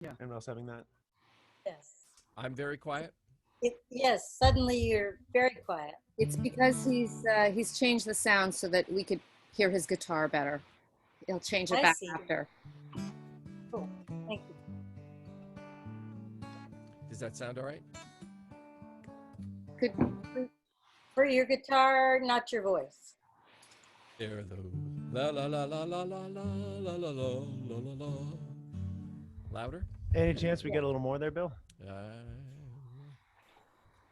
Yeah. Anyone else having that? Yes. I'm very quiet. Yes, suddenly you're very quiet. It's because he's changed the sound so that we could hear his guitar better. He'll change it I back see. after. Cool. Thank you. Does that sound all right? Could For your guitar, not your voice. There though. La la la la la la la la la la la la. Louder? Any chance we get a little more there, Bill?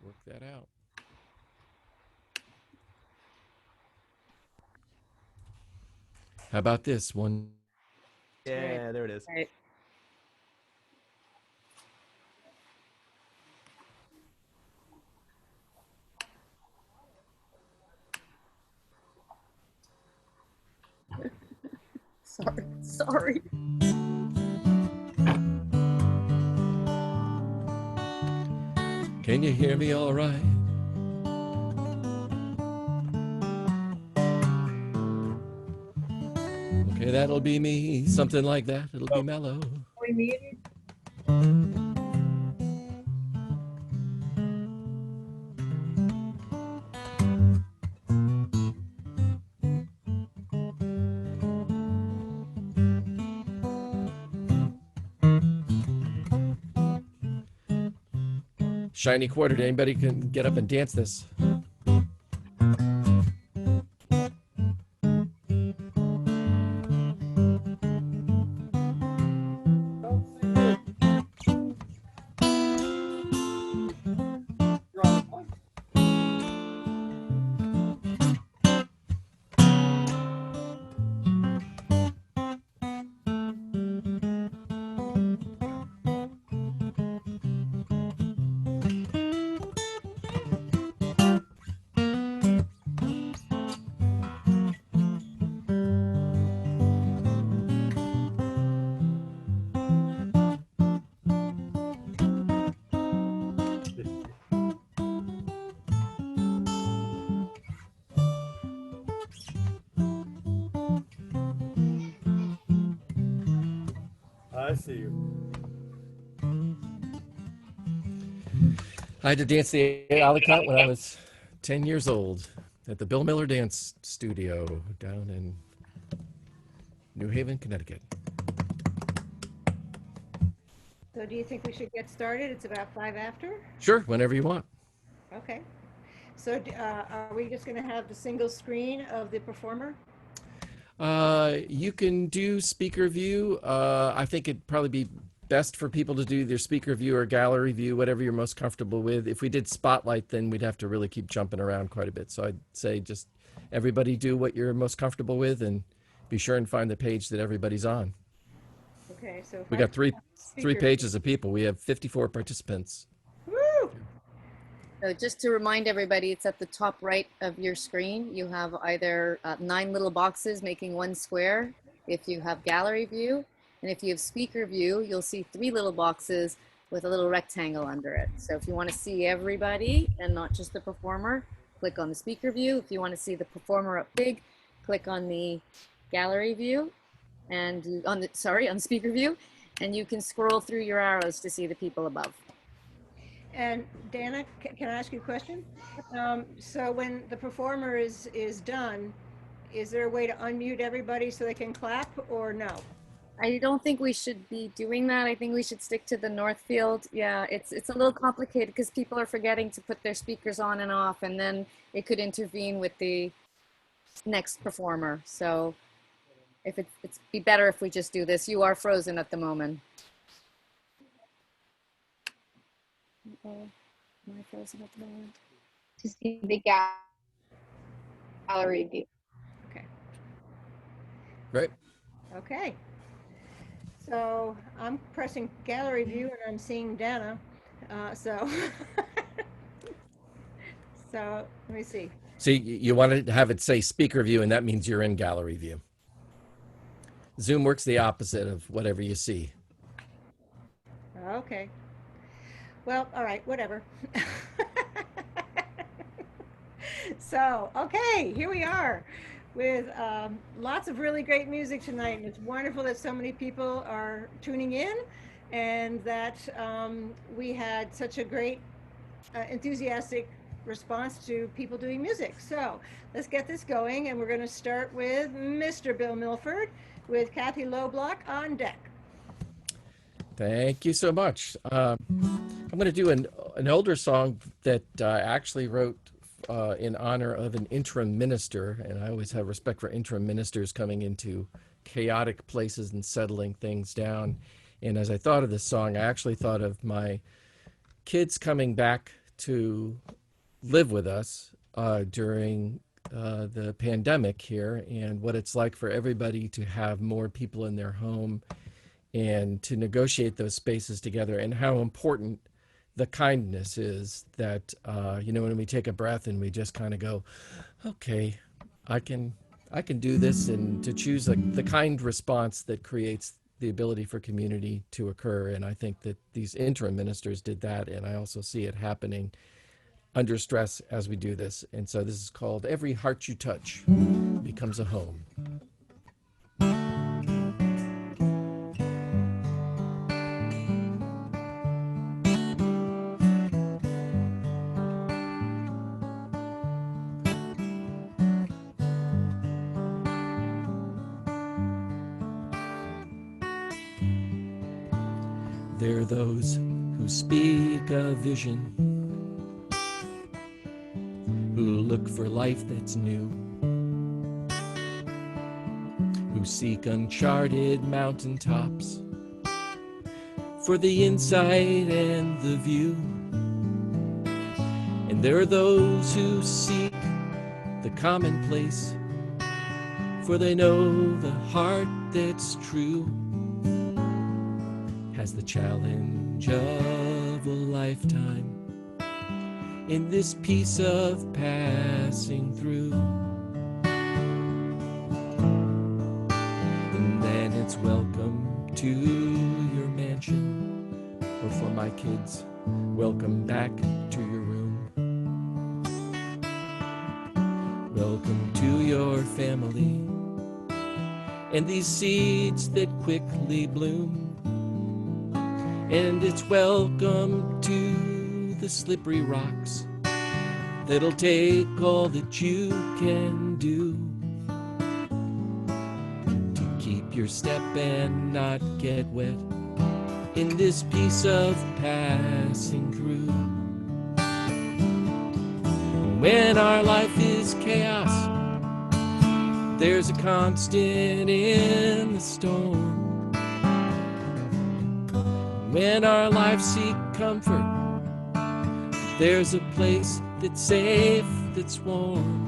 Work that out. How about this one? Yeah, there it is. right. Sorry. Can you hear me all right? Okay, that'll be me. Something like that. It'll be mellow. We muted. Shiny quarter. Anybody can get up and dance this. I see you. I had to dance the alley cut when I was 10 years old at the Bill Miller Dance Studio down in New Haven, Connecticut. So do you think we should get started? It's about 5 after? Sure, whenever you want. Okay. So are we just going to have the single screen of the performer? You can do speaker view. I think it'd probably be best for people to do their speaker view or gallery view, whatever you're most comfortable with. If we did spotlight, then we'd have to really keep jumping around quite a bit. So I'd say just everybody do what you're most comfortable with and be sure and find the page that everybody's on. Okay, so if We I got three speaker- pages of people. We have 54 participants. Woo! So just to remind everybody, it's at the top right of your screen. You have either 9 little boxes making one square if you have gallery view. And if you have speaker view, you'll see 3 little boxes with a little rectangle under it. So if you want to see everybody and not just the performer, click on the speaker view. If you want to see the performer up big, click on the gallery view and on the speaker view, and you can scroll through your arrows to see the people above. And Dana, can I ask you a question? So when the performer is done, is there a way to unmute everybody so they can clap or no? I don't think we should be doing that. I think we should stick to the Northfield. Yeah, it's a little complicated because people are forgetting to put their speakers on and off, and then it could intervene with the next performer. So if it's be better if we just do this. You are frozen at the moment. Am I frozen at the moment? To see the gallery view. Okay. Right? Okay. So I'm pressing gallery view and I'm seeing Dana. So let me see. See, you want to have it say speaker view, and that means you're in gallery view. Zoom works the opposite of whatever you see. Okay. Well, all right, whatever. So, okay, here we are with lots of really great music tonight. And it's wonderful that so many people are tuning in. and that we had such a great, enthusiastic response to people doing music. So let's get this going, and we're going to start with Mr. Bill Milford with Kathy Loblock on deck. Thank you so much. I'm going to do an older song that I actually wrote in honor of an interim minister, and I always have respect for interim ministers coming into chaotic places and settling things down. And as I thought of this song, I actually thought of my kids coming back to live with us during the pandemic here, and what it's like for everybody to have more people in their home and to negotiate those spaces together, and how important the kindness is that, when we take a breath and we just kind of go, okay, I can do this, and to choose the kind response that creates the ability for community to occur. And I think that these interim ministers did that, and I also see it happening under stress as we do this. And so this is called Every Heart You Touch Becomes a Home. There are those who speak a vision, who look for life that's new, who seek uncharted mountaintops for the insight and the view. And there are those who seek the commonplace, for they know the heart that's true has the challenge of a lifetime in this piece of passing through. And then it's welcome to your mansion, or for my kids, welcome back to your room. Welcome to your family and these seeds that quickly bloom. And it's welcome to the slippery rocks that'll take all that you can do to keep your step and not get wet in this piece of passing through. When our life is chaos, there's a constant in the storm. When our lives seek comfort, there's a place that's safe, that's warm.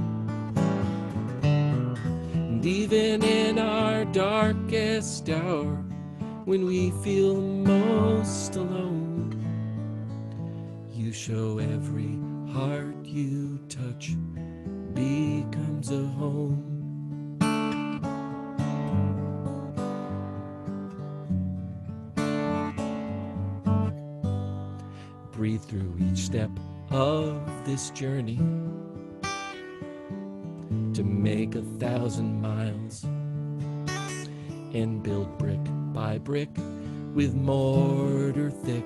And even in our darkest hour, when we feel most alone, you show every heart you touch becomes a home. Breathe through each step of this journey to make 1,000 miles, and build brick by brick with mortar thick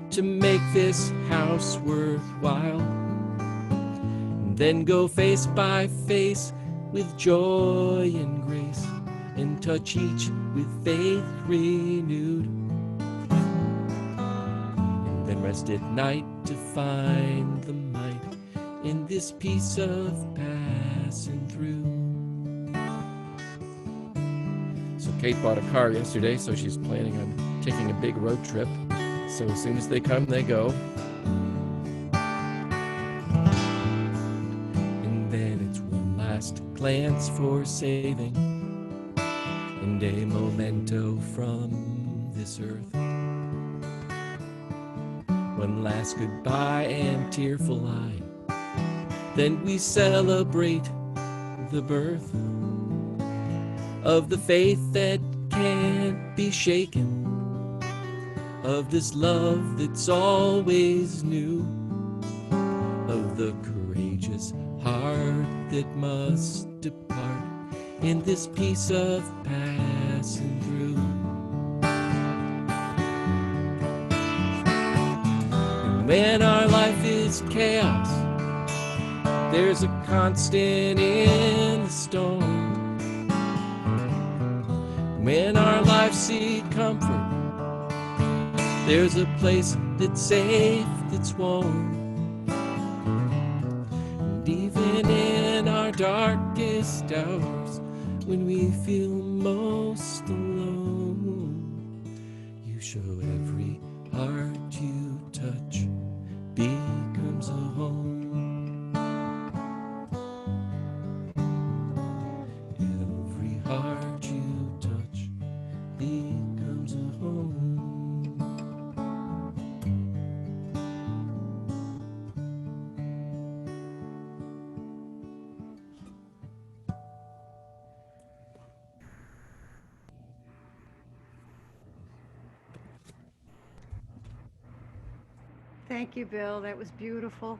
to make this house worthwhile. And then go face by face with joy and grace, and touch each with faith renewed. Rest at night to find the might in this piece of passing through. So Kate bought a car yesterday, so she's planning on taking a big road trip. So as soon as they come, they go. And then it's one last glance for saving, and a memento from this earth. One last goodbye and tearful eye, then we celebrate the birth of the faith that can't be shaken, of this love that's always new, of the courageous heart that must depart in this piece of passing through. When our life is chaos, there's a constant in the storm. When our lives seek comfort, there's a place that's safe, that's warm. And even in our darkest hours, when we feel most alone, you show every heart you touch becomes a home. Every heart you touch becomes a home. Thank you, Bill. That was beautiful.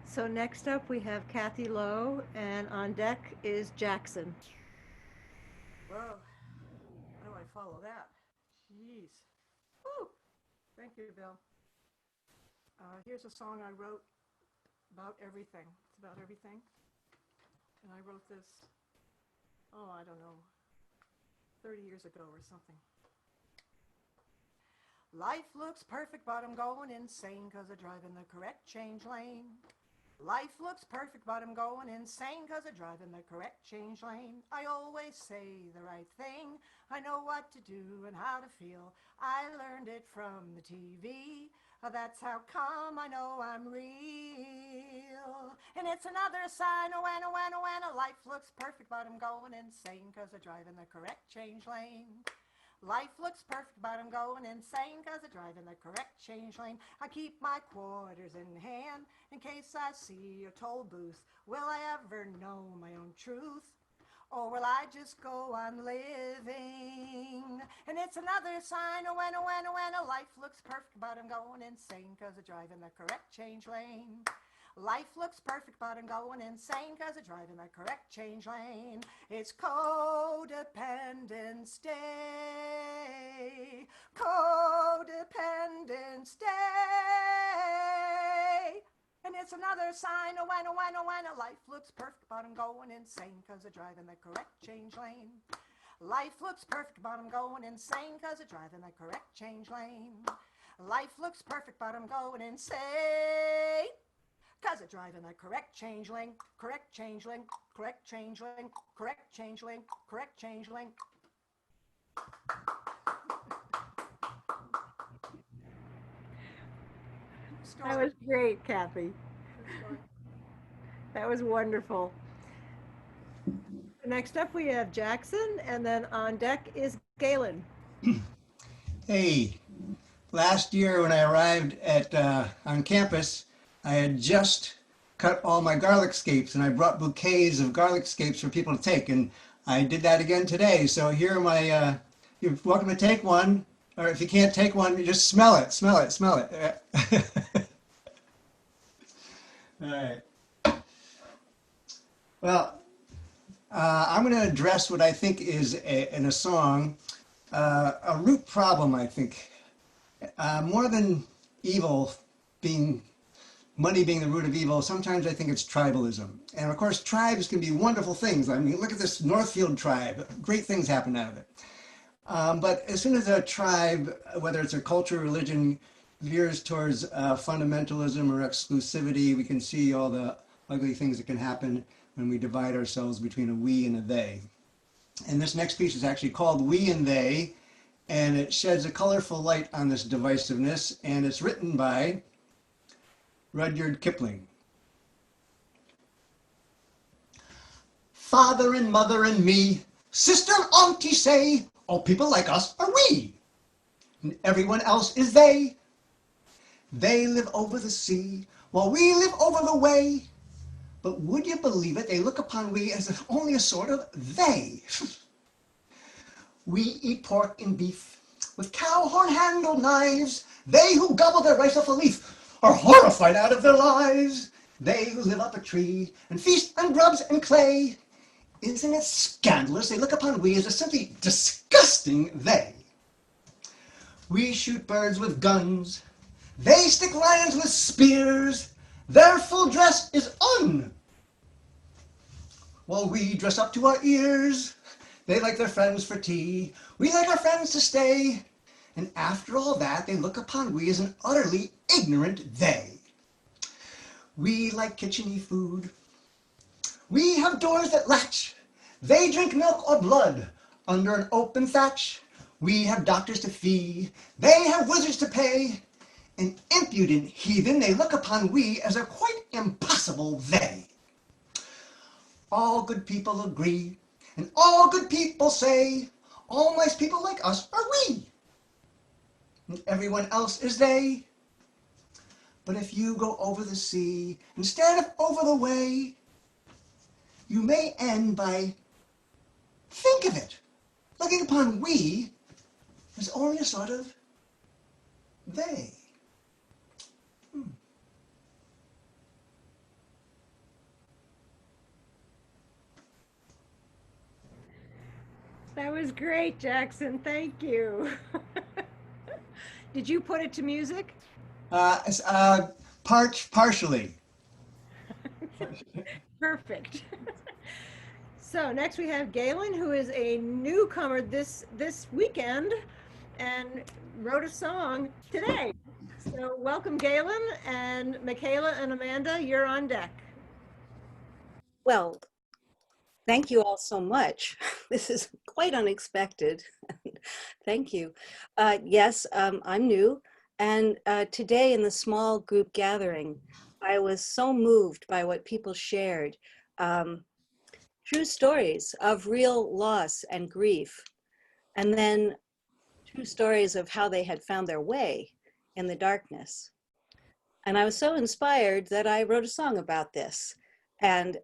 So next up, we have Kathy Lowe, and on deck is Jackson. Whoa. How do I follow that? Jeez. Woo. Thank you, Bill. Here's a song I wrote about everything. It's about everything. And I wrote this, I don't know, 30 years ago or something. Life looks perfect, but I'm going insane 'cause I drive in the correct change lane. Life looks perfect, but I'm going insane 'cause I drive in the correct change lane. I always say the right thing. I know what to do and how to feel. I learned it from the TV. That's how come I know I'm real. And it's another sign of when life looks perfect, but I'm going insane 'cause I drive in the correct change lane. Life looks perfect, but I'm going insane 'cause I drive in the correct change lane. I keep my quarters in hand in case I see a toll booth. Will I ever know my own truth? Or will I just go on living? And it's another sign of when life looks perfect, but I'm going insane 'cause I drive in the correct change lane. Life looks perfect, but I'm going insane 'cause I drive in the correct change lane. It's Codependence Day. Codependence Day. And it's another sign of when life looks perfect, but I'm going insane 'cause I drive in the correct change lane. Life looks perfect, but I'm going insane 'cause I drive in the correct change lane. Life looks perfect, but I'm going insane 'cause I drive in the correct change lane, correct change lane, correct change lane, correct change lane, correct change lane. That was great, Kathy. That was wonderful. Next up, we have Jackson, and then on deck is Galen. Hey, last year when I arrived at on campus, I had just cut all my garlic scapes, and I brought bouquets of garlic scapes for people to take, and I did that again today. So here are my. You're welcome to take one, or if you can't take one, you just smell it, smell it, smell it. All right. Well, I'm going to address what I think is in a song a root problem. I think more than evil being. Money being the root of evil, sometimes I think it's tribalism. And of course, tribes can be wonderful things. I mean, look at this Northfield tribe. Great things happen out of it. But as soon as a tribe, whether it's a culture or religion, veers towards fundamentalism or exclusivity, we can see all the ugly things that can happen when we divide ourselves between a we and a they. And this next piece is actually called We and They, and it sheds a colorful light on this divisiveness, and it's written by Rudyard Kipling. Father and mother and me, sister and auntie say, all people like us are we. And everyone else is they. They live over the sea, while we live over the way. But would you believe it, they look upon we as only a sort of they. We eat pork and beef with cow horn handled knives. They who gobble their rice off a leaf are horrified out of their lives. They who live up a tree and feast on grubs and clay. Isn't it scandalous? They look upon we as a simply disgusting they. We shoot birds with guns. They stick lions with spears. Their full dress is un. While we dress up to our ears. They like their friends for tea. We like our friends to stay. And after all that, they look upon we as an utterly ignorant they. We like kitchen-y food. We have doors that latch. They drink milk or blood under an open thatch. We have doctors to fee. They have wizards to pay. An impudent heathen, they look upon we as a quite impossible they. All good people agree, and all good people say, all nice people like us are we, and everyone else is they. But if you go over the sea instead of over the way, you may end by, think of it, looking upon we as only a sort of they. That was great, Jackson. Thank you. Did you put it to music? Partially. Perfect. So next we have Galen, who is a newcomer this weekend and wrote a song today. So welcome, Galen, and Michaela and Amanda, you're on deck. Well, thank you all so much. This is quite unexpected. Thank you. Yes, I'm new. And today in the small group gathering, I was so moved by what people shared. True stories of real loss and grief. And then true stories of how they had found their way in the darkness. And I was so inspired that I wrote a song about this. And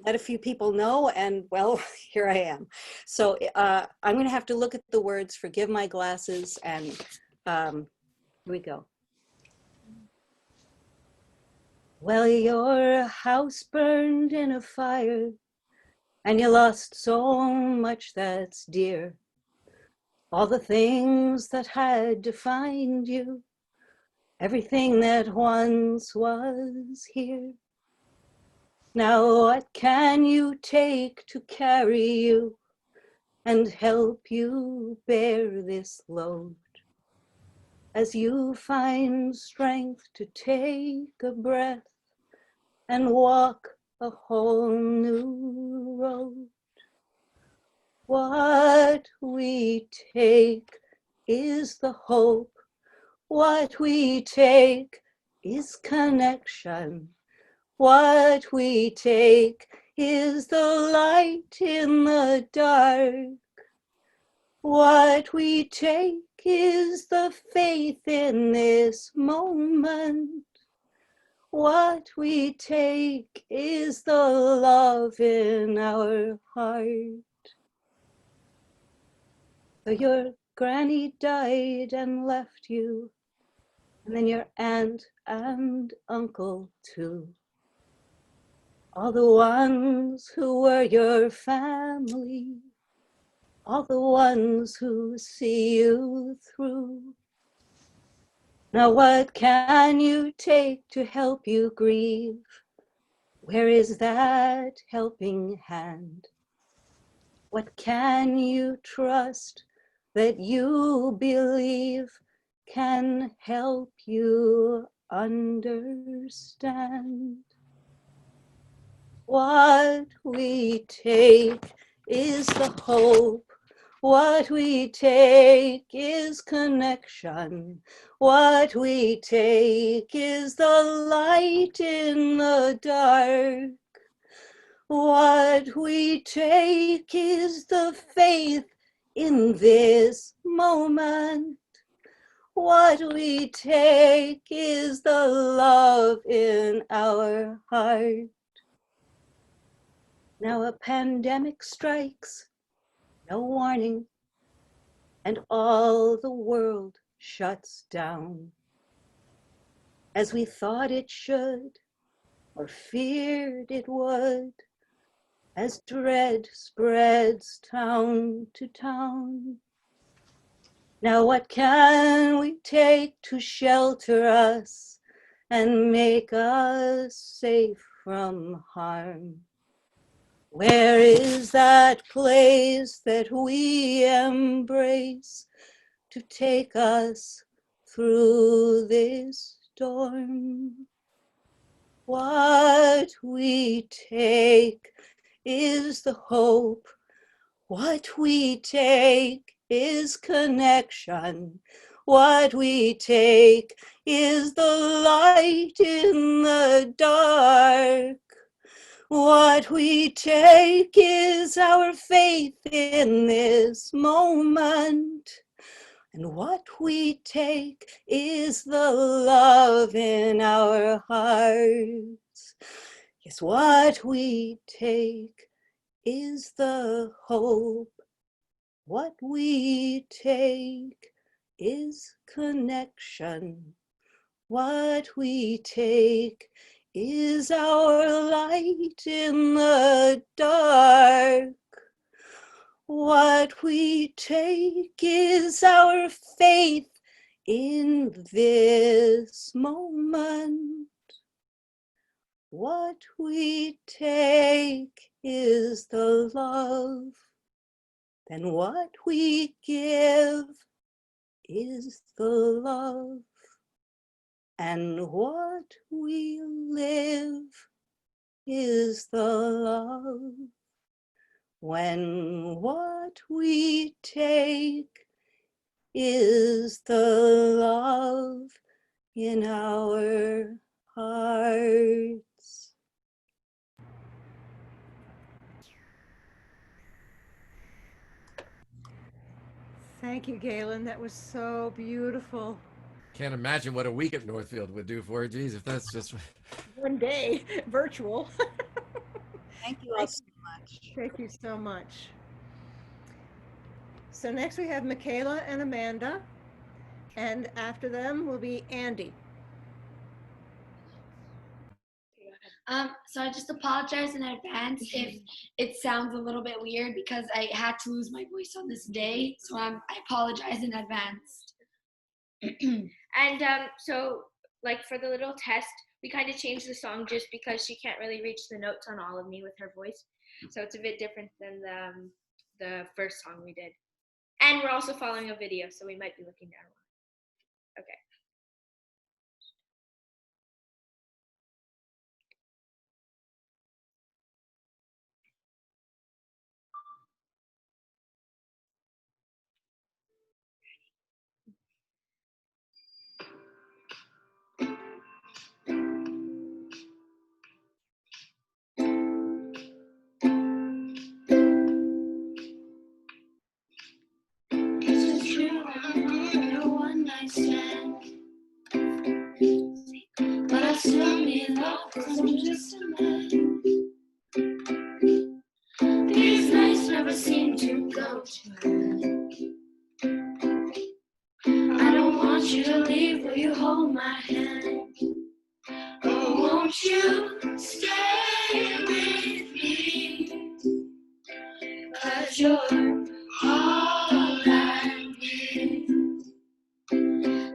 let a few people know, and well, here I am. So I'm going to have to look at the words, forgive my glasses, and here we go. Well, your house burned in a fire, and you lost so much that's dear. All the things that had defined you, everything that once was here. Now what can you take to carry you and help you bear this load? As you find strength to take a breath and walk a whole new road. What we take is the hope. What we take is connection. What we take is the light in the dark. What we take is the faith in this moment. What we take is the love in our heart. So your granny died and left you, and then your aunt and uncle too. All the ones who were your family, all the ones who see you through. Now what can you take to help you grieve? Where is that helping hand? What can you trust that you believe can help you understand? What we take is the hope. What we take is connection. What we take is the light in the dark. What we take is the faith in this moment. What we take is the love in our heart. Now a pandemic strikes, no warning, and all the world shuts down. As we thought it should, or feared it would, as dread spreads town to town. Now what can we take to shelter us and make us safe from harm? Where is that place that we embrace to take us through this storm? What we take is the hope. What we take is connection. What we take is the light in the dark. What we take is our faith in this moment. And what we take is the love in our hearts. Yes, what we take is the hope. What we take is connection. What we take is our light in the dark. What we take is our faith in this moment. What we take is the love, and what we give is the love, and what we live is the love. When what we take is the love in our hearts. Thank you, Galen. That was so beautiful. Can't imagine what a week at Northfield would do for her. Geez, if that's just One day, virtual. Thank you all so much. Thank you so much. So next we have Michaela and Amanda, and after them will be Andy. So I just apologize in advance if it sounds a little bit weird because I had to lose my voice on this day. So I apologize in advance. And so like for the little test, we kind of changed the song just because she can't really reach the notes on All of Me with her voice. So it's a bit different than the first song we did. And we're also following a video, so we might be looking down a lot. Okay. But I still need love, 'cause I'm just a man. These nights never seem to go to end. I don't want you to leave, will you hold my hand? Oh, won't you stay with me? 'Cause you're all I need.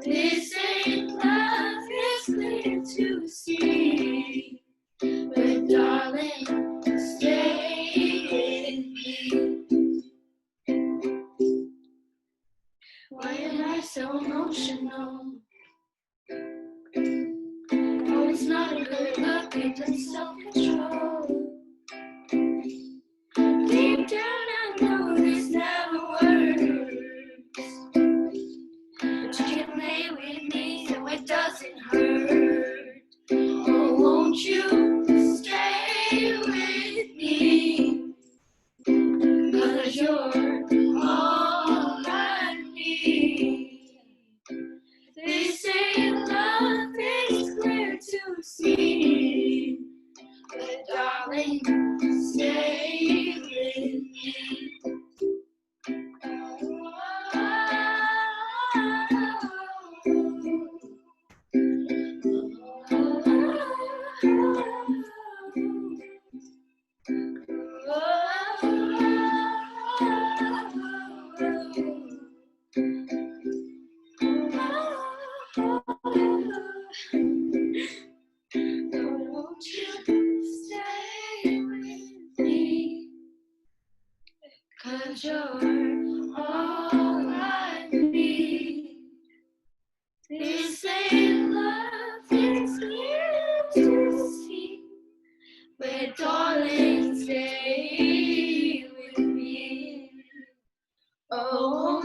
This ain't love, it's clear to see. But darling, stay with me. Why am I so emotional? Oh, it's not a good look, it's self-control. Deep down I know this never works, but you can lay with me so it doesn't hurt. Oh, won't you stay with me? 'Cause you're all I need. This ain't love, it's clear to see. But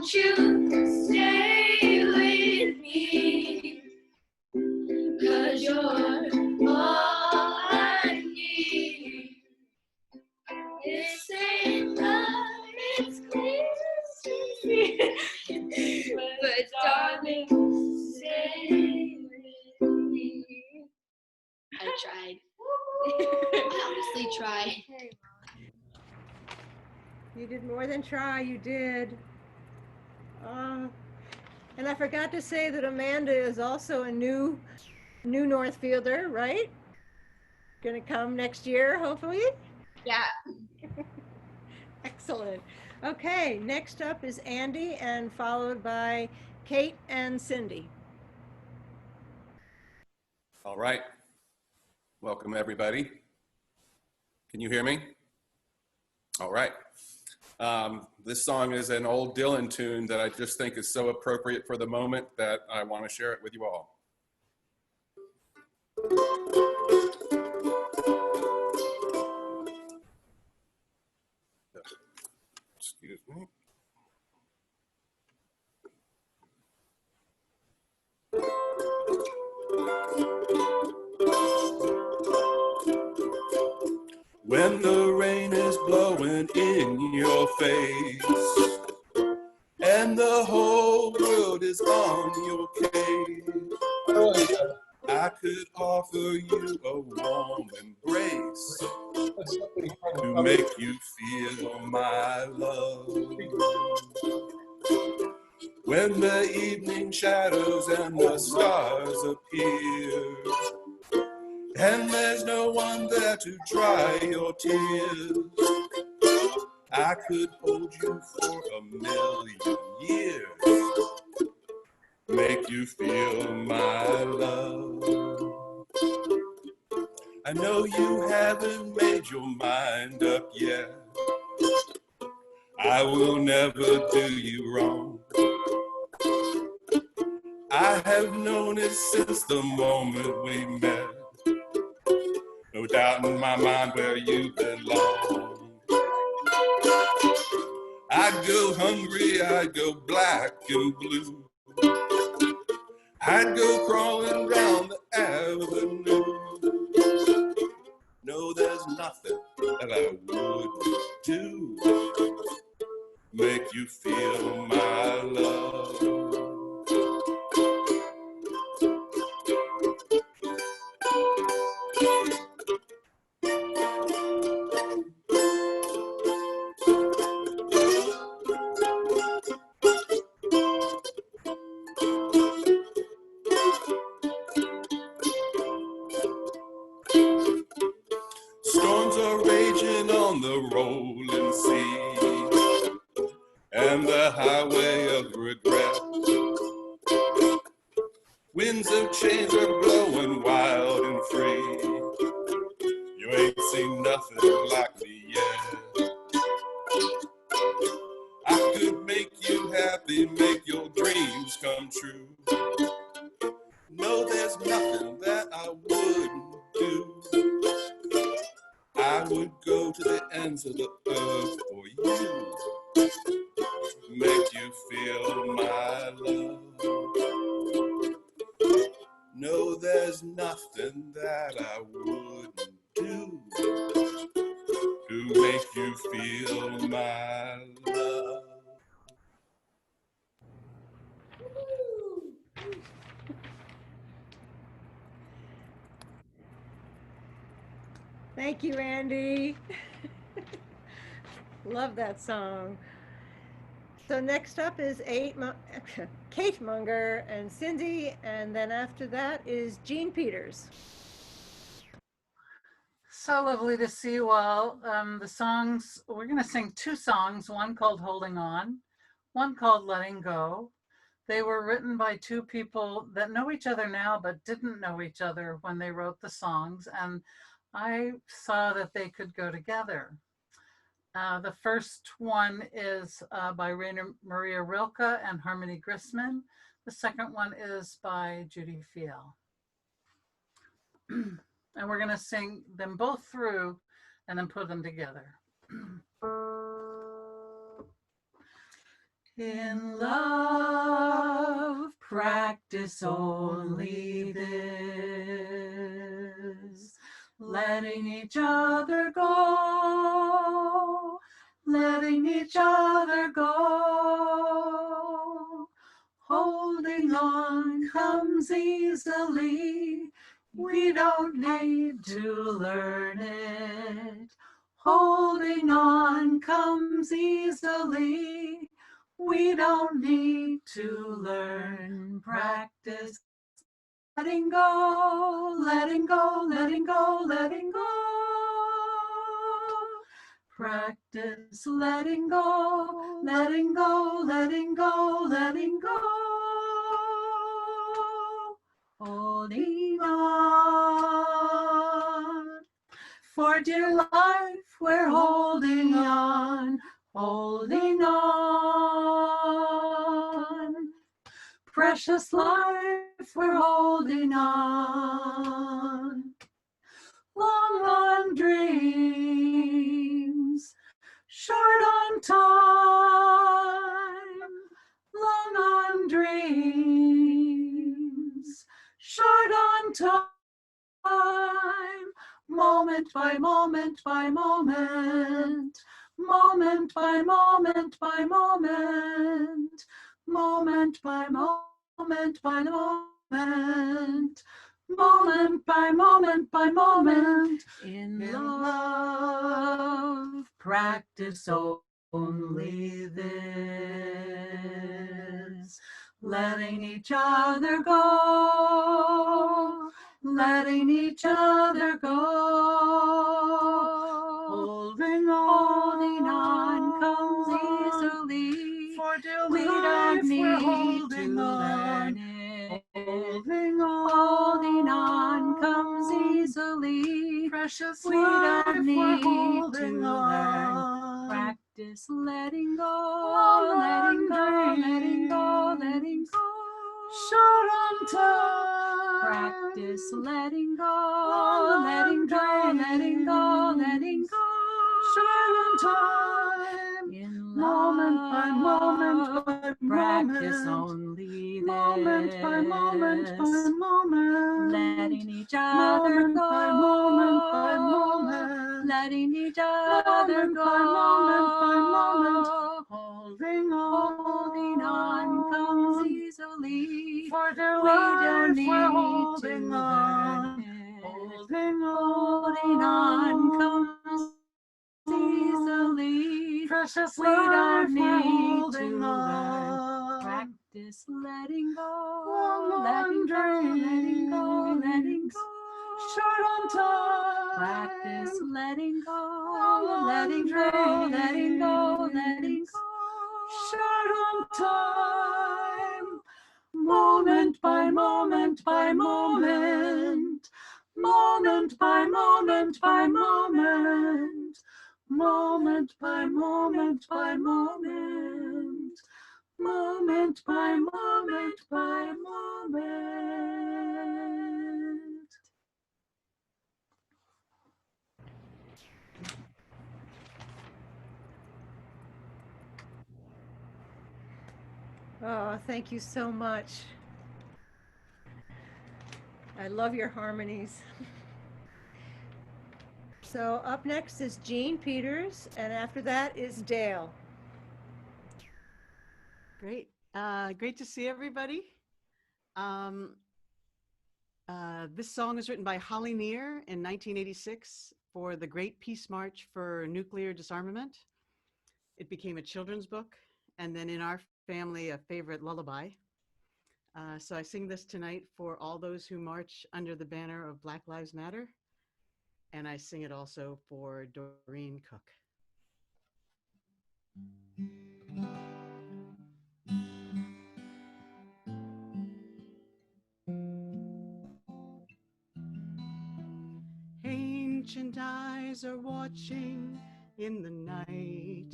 won't you stay with me? 'Cause you're all I need. This ain't love, it's clear to see. But darling, stay with me. I tried. I honestly tried. You did more than try, you did. And I forgot to say that Amanda is also a new Northfielder, right? Gonna come next year, hopefully? Yeah. Excellent. Okay, next up is Andy and followed by Kate and Cindy. All right. Welcome, everybody. Can you hear me? All right. This song is an old Dylan tune that I just think is so appropriate for the moment that I want to share it with you all. Excuse me. When the rain is blowing in your face and the whole world is on your case, I could offer you a warm embrace to make you feel my love. When the evening shadows and the stars appear, and there's no one there to dry your tears, I could hold you for 1,000,000 years, make you feel my love. I know you haven't made your mind up yet. I will never do you wrong. I have known it since the moment we met. No doubt in my mind where you belong. I'd go hungry, I'd go black and blue. I'd go crawling down the avenue. No, there's nothing that I wouldn't do. Make you feel my love. Storms are raging on the rolling sea and the highway of regret. Winds of change are blowing wild and free. You ain't seen nothing like me yet. I could make you happy, make your dreams come true. No, there's nothing that I wouldn't do. I would go to the ends of the earth for you, make you feel my love. No, there's nothing that I wouldn't do to make you feel my love. Thank you, Andy. Love that song. So next up is Kate Munger and Cindy, and then after that is Jean Peters. So lovely to see you all. The songs, we're going to sing 2 songs, one called Holding On, one called Letting Go. They were written by 2 people that know each other now, but didn't know each other when they wrote the songs. And I saw that they could go together. The first one is by Rainer Maria Rilke and Harmony Grisman. The second one is by Judy Fiel. And we're going to sing them both through and then put them together. In love, practice only this, letting each other go, letting each other go. Holding on comes easily, we don't need to learn it. Holding on comes easily, we don't need to learn. Practice letting go, letting go, letting go, letting go. Practice letting go, letting go, letting go, letting go. Holding on. For dear life, we're holding on, holding on. Precious life, we're holding on. Long on dreams, short on time. Long on dreams, short on time. Moment by moment by moment, moment by moment by moment, moment by moment by moment, moment by moment by moment. In love, practice only this, letting each other go, letting each other go. Holding on comes easily. For dear we don't need to learn it. Holding on comes easily. Precious we don't need to learn. Practice letting go, letting go, letting go, letting go. Short on time. Practice letting go, letting go, letting go, letting go. Short on time. In moment by moment by practice only this. Moment by moment by moment. Letting each other go. By moment by moment. Letting each other go. By moment by moment. Holding on comes easily. For dear life, we're holding on. Holding on comes easily. Precious we don't need to learn. Practice letting go, letting go, letting go, letting go. Short on time. Practice letting go, letting go, letting go, letting go. Short on time. Moment by moment by moment, moment by moment by moment, moment by moment by moment, moment by moment by moment. Oh, thank you so much. I love your harmonies. So up next is Jean Peters, and after that is Dale. Great. Great to see everybody. This song was written by Holly Near in 1986 for the Great Peace March for Nuclear Disarmament. It became a children's book, and then in our family, a favorite lullaby. So I sing this tonight for all those who march under the banner of Black Lives Matter. And I sing it also for Doreen Cook. Ancient eyes are watching in the night.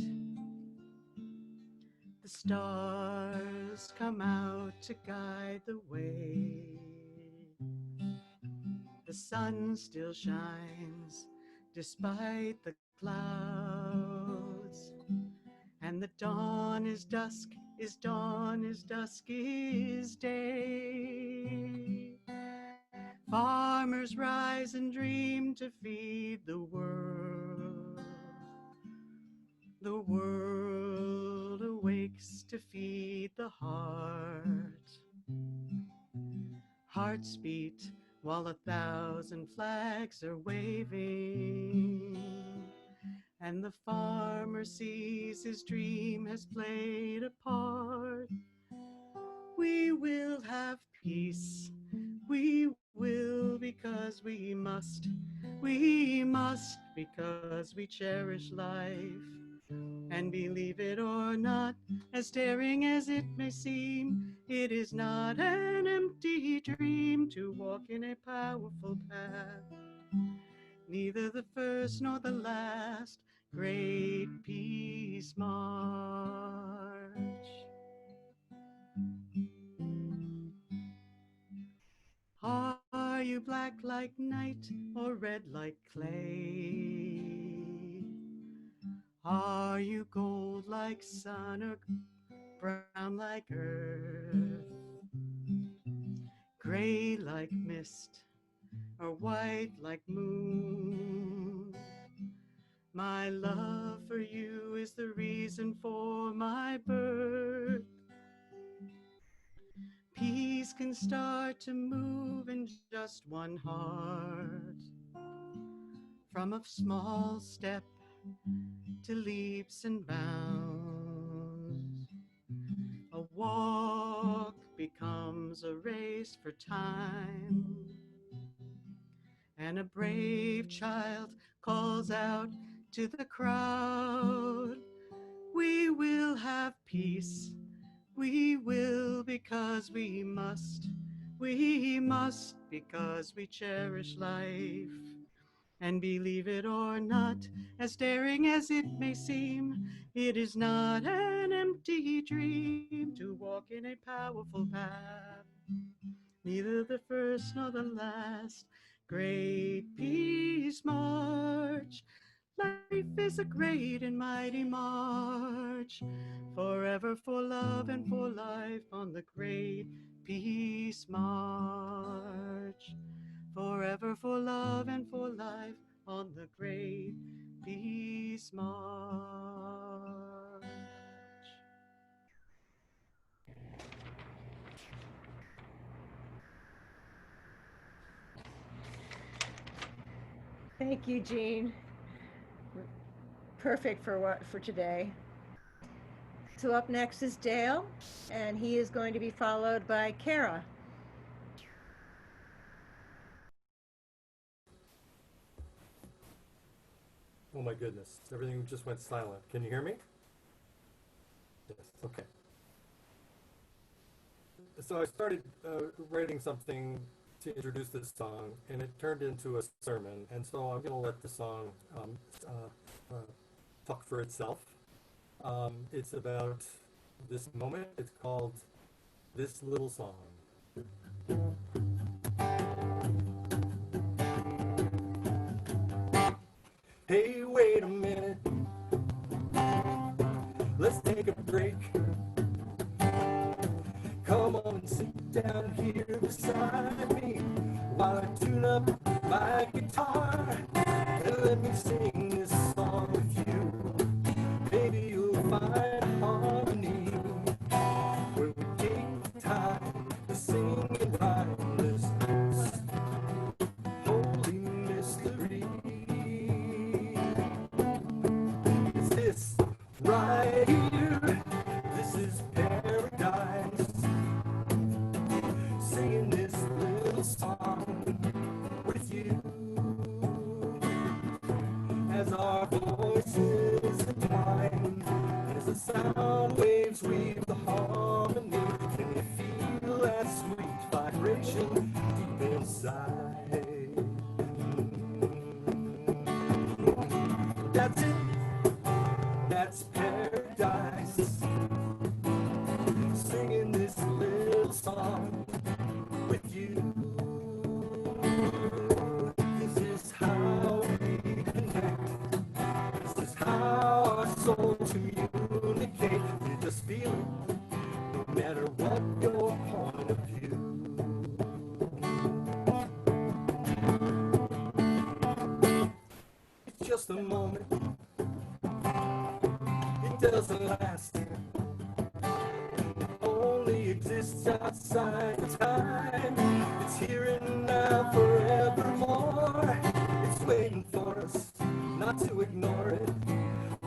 The stars come out to guide the way. The sun still shines despite the clouds, and the dawn is dusk is dawn, is dusk, is day. Farmers rise and dream to feed the world. The world awakes to feed the heart. Hearts beat while 1,000 flags are waving. And the farmer sees his dream has played a part. We will have peace. We will because we must. We must because we cherish life. And believe it or not, as daring as it may seem, it is not an empty dream to walk in a powerful path. Neither the first nor the last great peace march. Are you black like night or red like clay? Are you gold like sun or brown like earth? Gray like mist or white like moon? My love for you is the reason for my birth. Peace can start to move in just one heart. From a small step to leaps and bounds. A walk becomes a race for time. And a brave child calls out to the crowd, we will have peace. We will because we must. We must because we cherish life. And believe it or not, as daring as it may seem, it is not an empty dream to walk in a powerful path. Neither the first nor the last great peace march. Life is a great and mighty march, forever for love and for life on the great peace march. Forever for love and for life on the great peace march. Thank you, Jean. Perfect for today. So up next is Dale, and he is going to be followed by Kara. Oh my goodness, everything just went silent. Can you hear me? Yes, okay. So I started writing something to introduce this song, and it turned into a sermon, and so I'm going to let the song talk for itself. It's about this moment. It's called This Little Song. Hey, wait a minute. Let's take a break. Come on and sit down here beside me while I tune up my guitar and let me sing this song with you. Maybe you'll find harmony when we take the time to sing and rhyme this holy mystery. It's this right here. This is paradise. Singing this little song with you as our voices entwine, as the sound waves weave the harmony. Can you feel that sweet vibration deep inside? That's it. That's paradise. Singing this little song with you. This is how we connect. This is how our souls communicate. You just feel it. just a moment. It doesn't last. Only exists outside of time. It's here and now forevermore. It's waiting for us, not to ignore it,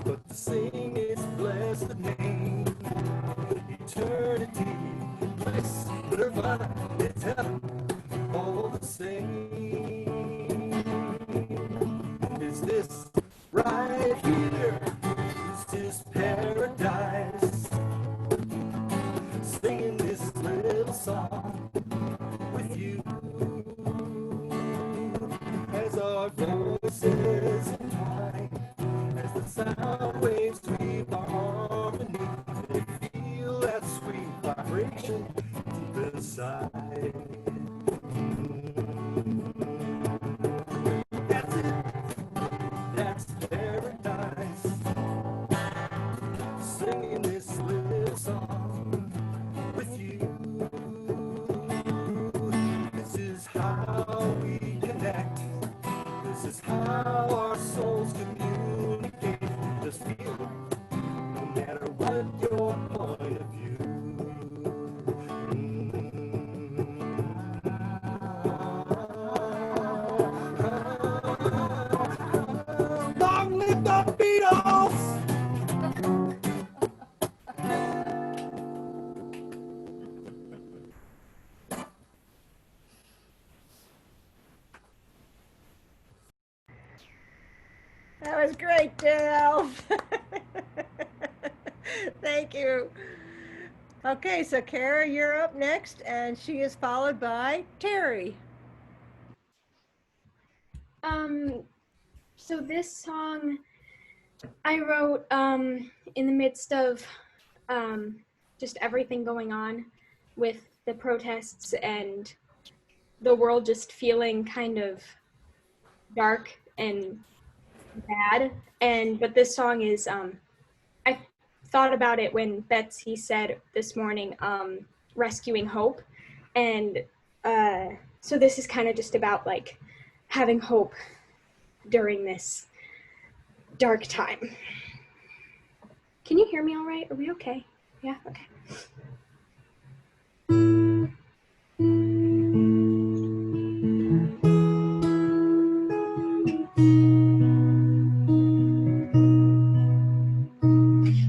but to sing its blessed name. Eternity, bliss, nirvana, it's heaven, all the same. Is this right here? Is this paradise? Singing this little song with you as our voices entwine, as the sound waves sweep our harmony. They feel that sweet vibration deep inside. That's it. That's paradise. Singing this little song with you. This is how we connect. This is how our souls communicate. Just feel it, no matter what your point of view. Long live the Beatles! That was great, Dale. Thank you. Okay, so Kara, you're up next, and she is followed by Terry. So this song I wrote in the midst of just everything going on with the protests and the world just feeling kind of dark and bad. But this song is I thought about it when Betsy said this morning, rescuing hope. And so this is kind of just about like having hope during this dark time. Can you hear me all right? Are we okay? Yeah, okay.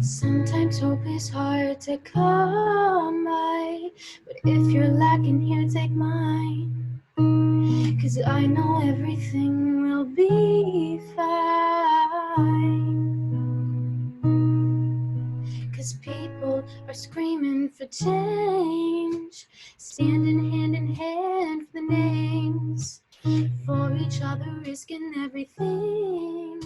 Sometimes hope is hard to come by, but if you're lacking here, take mine. 'Cause I know everything will be fine. 'Cause people are screaming for change, standing hand in hand for the names, for each other, risking everything.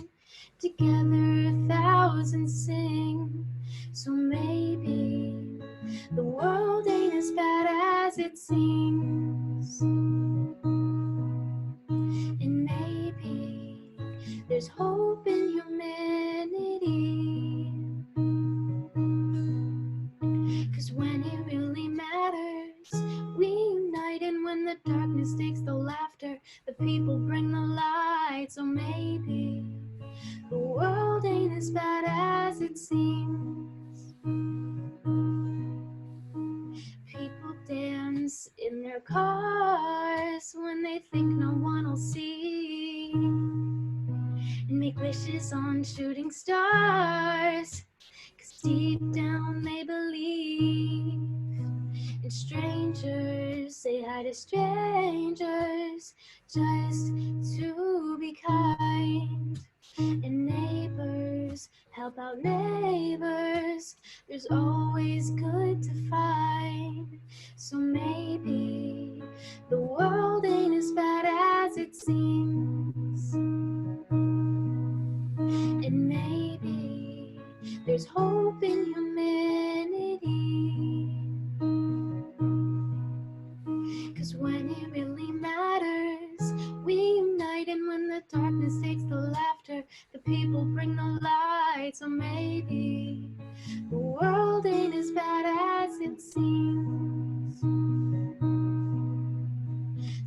Together 1,000 sing. So maybe the world ain't as bad as it seems. And maybe there's hope in humanity. 'Cause when it really matters, we unite, and when the darkness takes the laughter, the people bring the light. So maybe the world ain't as bad as it seems. People dance in their cars when they think no one will see, and make wishes on shooting stars, 'cause deep down they believe. And strangers say hi to strangers just to be kind. And neighbors help out neighbors. There's always good to find. So maybe the world ain't as bad as it seems. And maybe there's hope in humanity. 'Cause when it really matters, we unite, and when the darkness takes the laughter, the people bring the light. So maybe the world ain't as bad as it seems.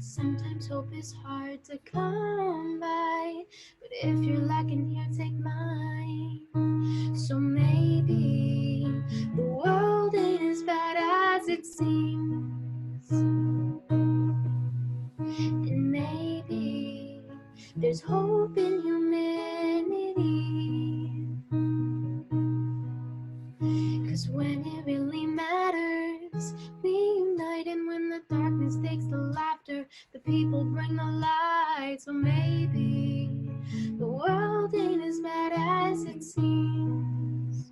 Sometimes hope is hard to come by, but if you're lacking here, take mine. So maybe the world ain't as bad as it seems, and maybe there's hope in humanity. 'Cause when it really matters, we unite, and when the darkness takes the laughter, the people bring the light. So maybe the world ain't as bad as it seems.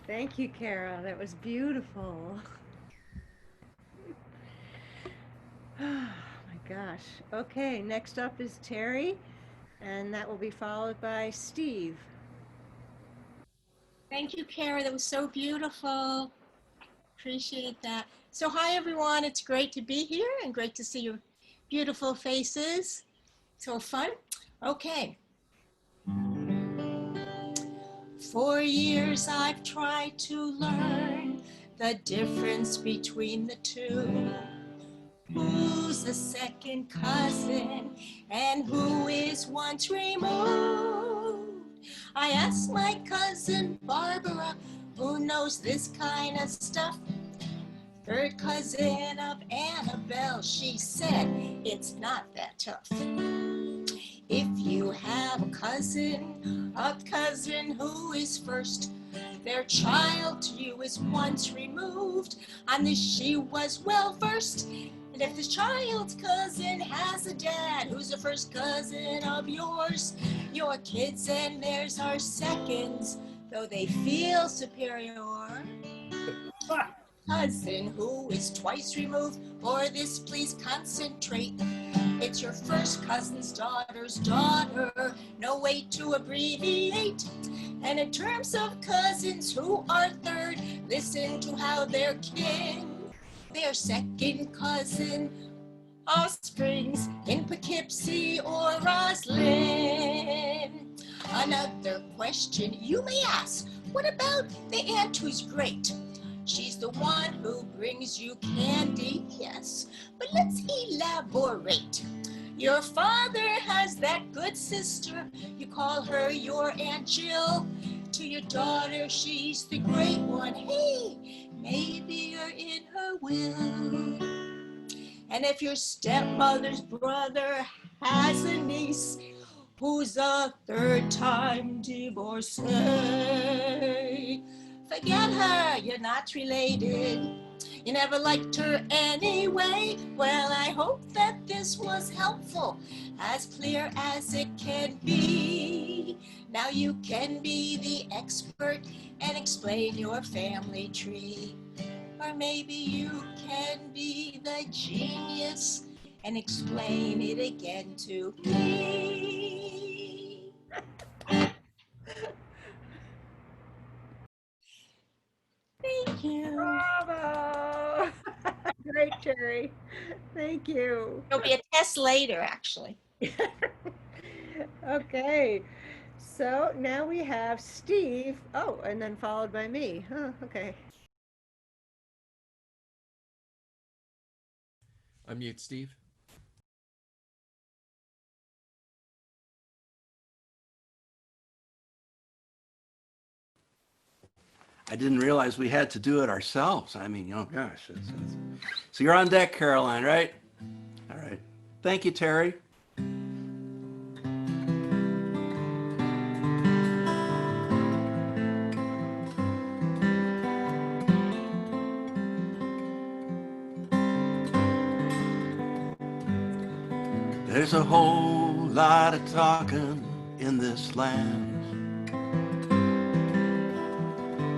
Thank you, Kara. That was beautiful. Oh my gosh. Okay, next up is Terry, and that will be followed by Steve. Thank you, Kara. That was so beautiful. Appreciate that. So hi, everyone. It's great to be here and great to see your beautiful faces. So fun. Okay. For years, I've tried to learn the difference between the two. Who's the second cousin and who is once removed? I asked my cousin Barbara, who knows this kind of stuff. Third cousin of Annabelle, she said it's not that tough. If you have a cousin who is first, their child to you is once removed. On this she was well versed. And if this child's cousin has a dad who's the first cousin of yours, your kids and theirs are seconds, though they feel superior. Cousin who is twice removed, for this please concentrate. It's your first cousin's daughter's daughter, no way to abbreviate. And in terms of cousins who are third, listen to how they're kin. Their second cousin, offsprings in Poughkeepsie or Roslyn. Another question you may ask, what about the aunt who's great? She's the one who brings you candy, yes, but let's elaborate. Your father has that good sister, you call her your Aunt Jill. To your daughter, she's the great one, hey, maybe you're in her will. And if your stepmother's brother has a niece who's a third-time divorcee, forget her, you're not related. You never liked her anyway. Well, I hope that this was helpful, as clear as it can be. Now you can be the expert and explain your family tree. Or maybe you can be the genius and explain it again to me. Thank you. Bravo! Great, Terry. Thank you. There'll be a test later, actually. Okay, so now we have Steve. Oh, and then followed by me. Huh, okay. Unmute Steve. I didn't realize we had to do it ourselves. I mean, oh gosh. So you're on deck, Caroline, right? All right. Thank you, Terry. There's a whole lot of talking in this land.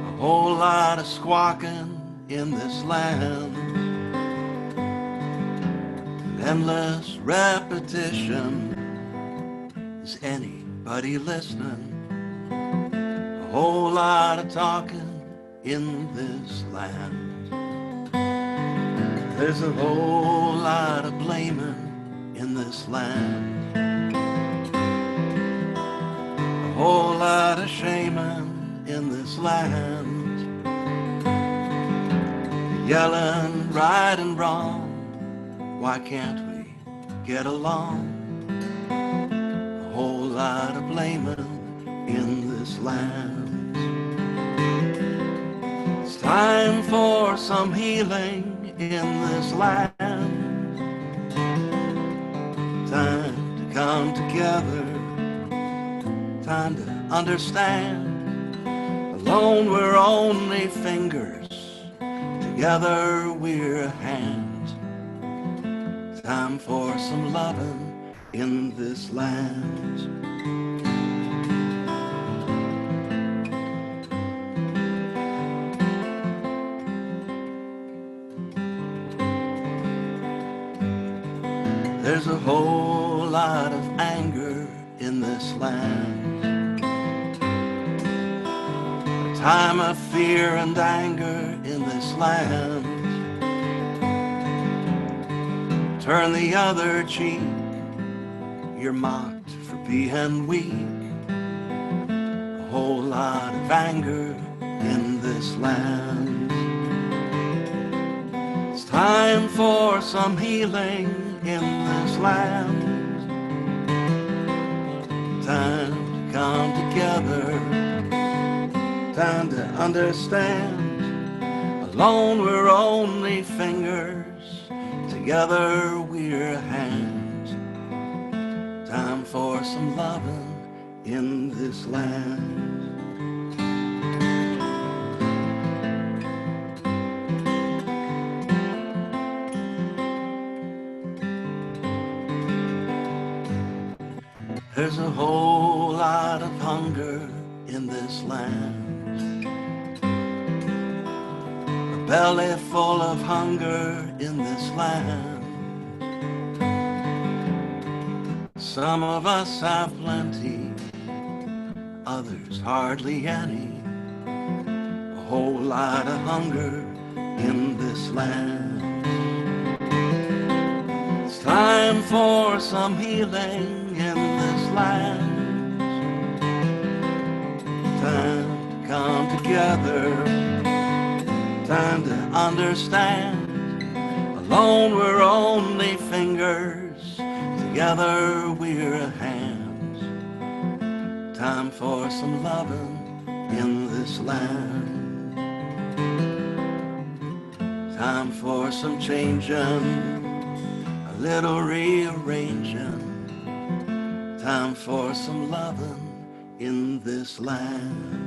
A whole lot of squawking in this land. Endless repetition. Is anybody listening? A whole lot of talking in this land. There's a whole lot of blaming in this land, a whole lot of shaming in this land, yelling right and wrong. Why can't we get along? A whole lot of blaming in this land. It's time for some healing in this land. Time to come together, time to understand. Alone we're only fingers, together we're a hand. Time for some loving in this land. There's a whole lot of anger in this land, a time of fear and anger in this land. Turn the other cheek, you're mocked for being weak. A whole lot of anger in this land. It's time for some healing in this land. Time to come together, time to understand. Alone we're only fingers, together we're a hand. Time for some loving in this land. There's a whole lot of hunger in this land, a belly full of hunger in this land. Some of us have plenty, others hardly any. A whole lot of hunger in this land. It's time for some healing in this land. Time to come together, time to understand. Alone we're only fingers, together we're a hand. Time for some loving in this land. Time for some changing, a little rearranging. Time for some loving in this land.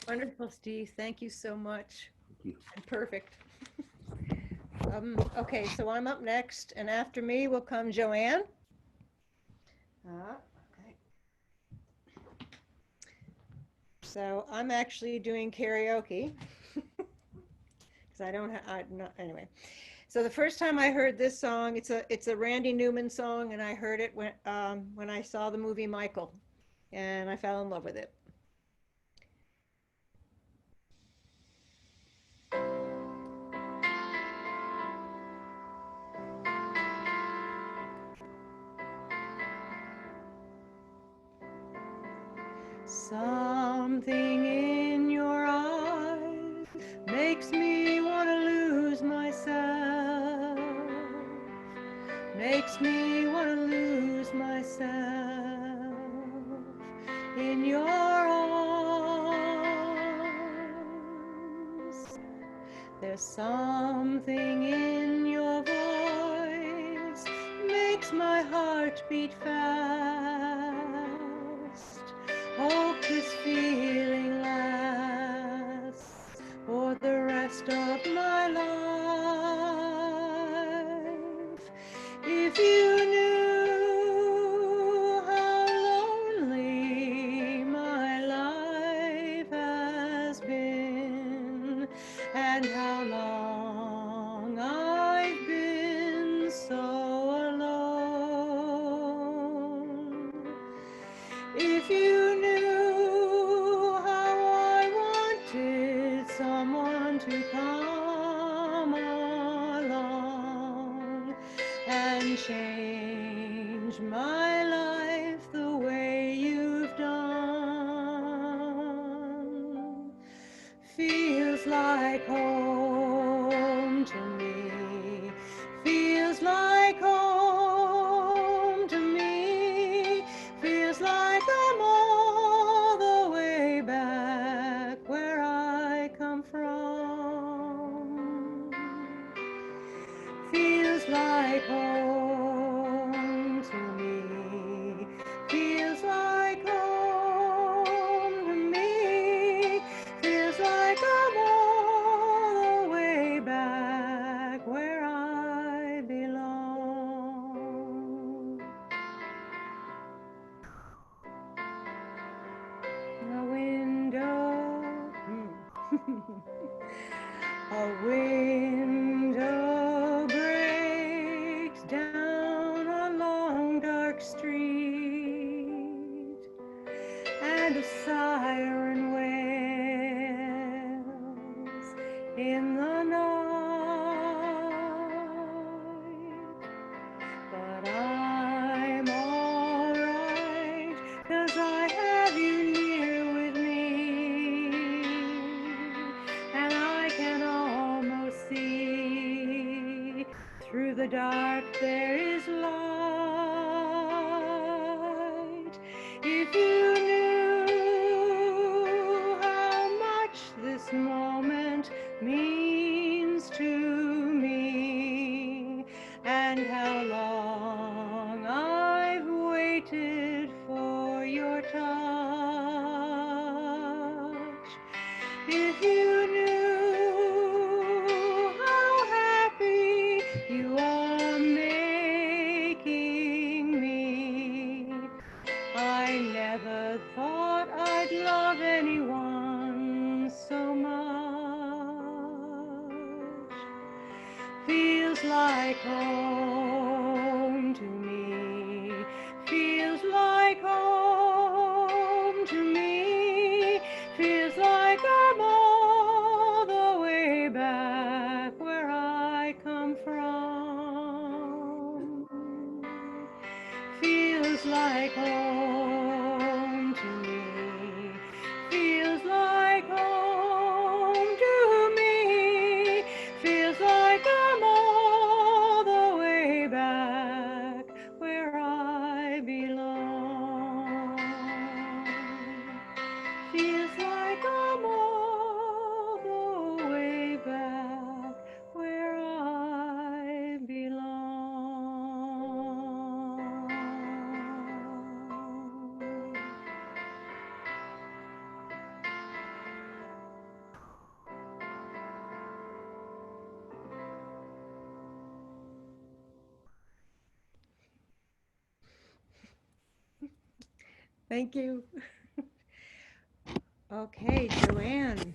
Wonderful, Steve. Thank you so much. Thank you. And perfect. Okay, so I'm up next, and after me will come Joanne. Okay. So I'm actually doing karaoke because I don't have. Anyway. So the first time I heard this song, it's a Randy Newman song, and I heard it when I saw the movie Michael, and I fell in love with it. Something in your eyes makes me want to lose myself, makes me want to lose myself in your arms. There's something in your voice makes my heart beat fast. Hope this feeling lasts for the rest of my life. If you knew how lonely my life change my life the way you've done. Feels like home to me. Feels like home to me. Feels like I'm all the way back where I come from. Feels like home to me. Feels like home to me. Feels like I'm all the way back where I belong. A window, a window breaks down a long dark street, and a siren wails in the night. But I'm alright, 'cause I have you near with me, and I can almost see through the dark there is light. If you knew how much this moment means to me, and how long I've waited for your touch. If you knew how happy you are making me, I never thought I'd love anyone so much. Feels like home to me. Feels like home to me. Feels like I'm all the way back where I come from. Feels like home to me. Feels like home to me. Feels like I'm all the way back where I belong. Feels like I'm all the way back where I belong. Thank you. Okay, Joanne.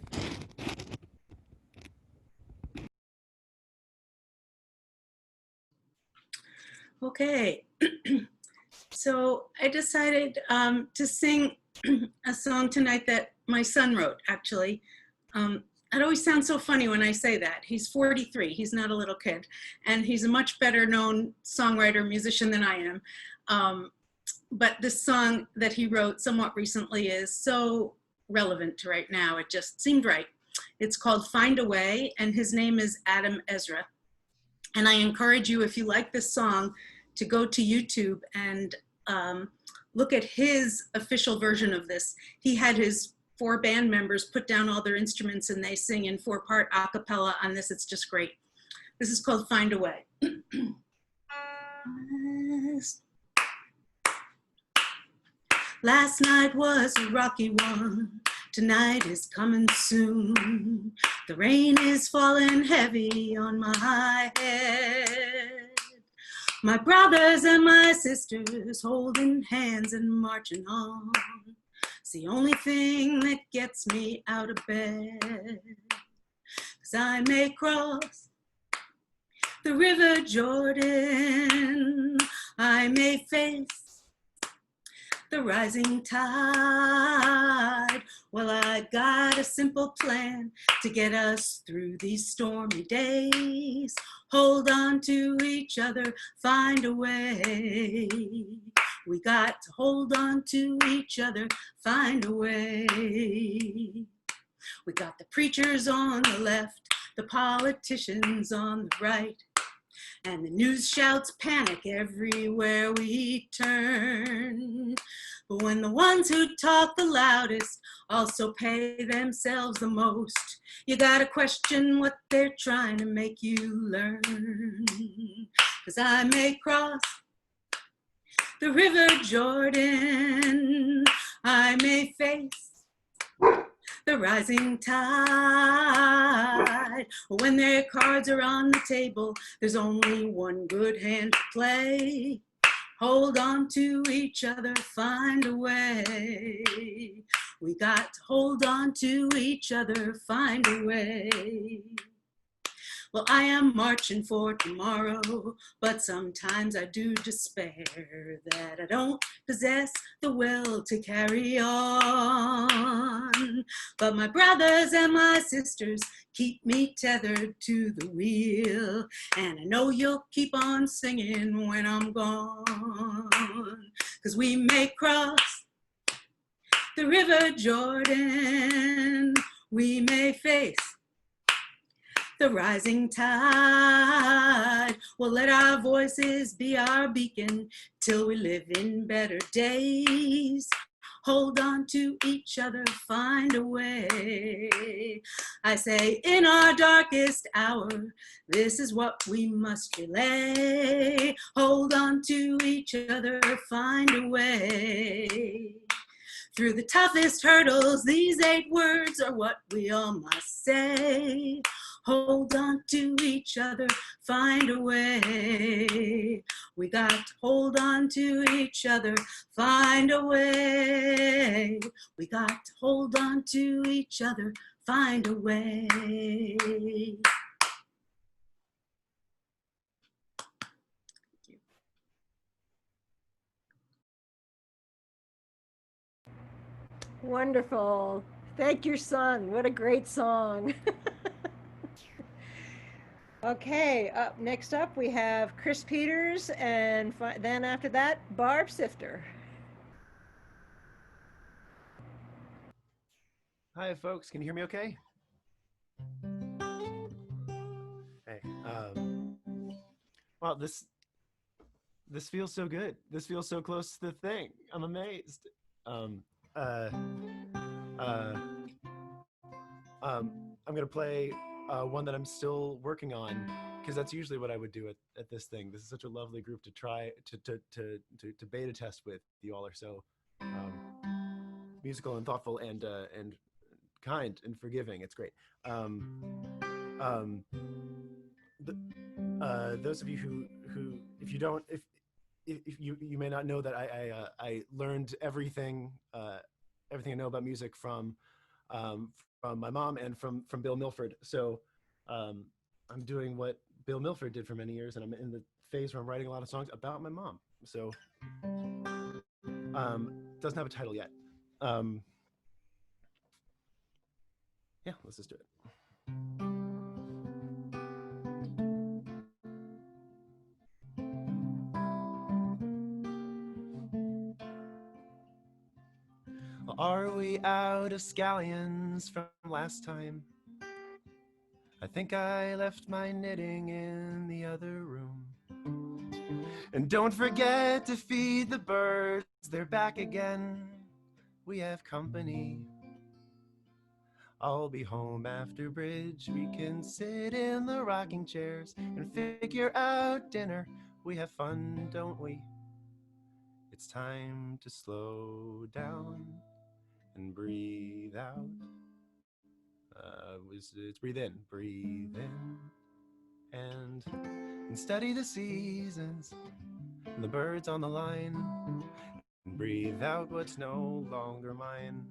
Okay, so I decided to sing a song tonight that my son wrote, actually. It always sounds so funny when I say that. He's 43, he's not a little kid, and he's a much better known songwriter, musician than I am. But this song that he wrote somewhat recently is so relevant to right now, it just seemed right. It's called Find a Way, and his name is Adam Ezra. And I encourage you, if you like this song, to go to YouTube and look at his official version of this. He had his 4 band members put down all their instruments and they sing in 4-part a cappella on this. It's just great. This is called Find a Way. Last night was a rocky one. Tonight is coming soon. The rain is falling heavy on my head. My brothers and my sisters holding hands and marching on. It's the only thing that gets me out of bed. 'Cause I may cross the River Jordan. I may face the rising tide. Well, I got a simple plan to get us through these stormy days. hold on to each other, find a way. We got to hold on to each other, find a way. We got the preachers on the left, the politicians on the right, and the news shouts panic everywhere we turn. But when the ones who talk the loudest also pay themselves the most, you gotta question what they're trying to make you learn. 'Cause I may cross the River Jordan, I may face the rising tide. When their cards are on the table, there's only one good hand to play. Hold on to each other, find a way. We got to hold on to each other, find a way. Well, I am marching for tomorrow, but sometimes I do despair that I don't possess the will to carry on. But my brothers and my sisters keep me tethered to the wheel, and I know you'll keep on singing when I'm gone. 'Cause we may cross the River Jordan, we may face the rising tide. Well, let our voices be our beacon till we live in better days. Hold on to each other, find a way. I say in our darkest hour, this is what we must relay. Hold on to each other, find a way. Through the toughest hurdles, these 8 words are what we all must say. Hold on to each other, find a way. We got to hold on to each other, find a way. We got to hold on to each other, find a way. Wonderful. Thank your son. What a great song. Okay, next up we have Chris Peters, and then after that, Barb Sifter. Hi, folks. Can you hear me okay? Hey. Wow, this feels so good. This feels so close to the thing. I'm amazed. I'm gonna play one that I'm still working on, because that's usually what I would do at this thing. This is such a lovely group to try to beta test with. You all are so musical and thoughtful and kind and forgiving. It's great. Those of you who if you don't if you may not know that I learned everything I know about music from my mom and from Bill Milford. So I'm doing what Bill Milford did for many years, and I'm in the phase where I'm writing a lot of songs about my mom. So doesn't have a title yet. Yeah, let's just do it. Are we out of scallions from last time? I think I left my knitting in the other room. And don't forget to feed the birds, they're back again. We have company. I'll be home after bridge. We can sit in the rocking chairs and figure out dinner. We have fun, don't we? It's time to slow down and breathe out. It's breathe in, and study the seasons and the birds on the line, and breathe out what's no longer mine.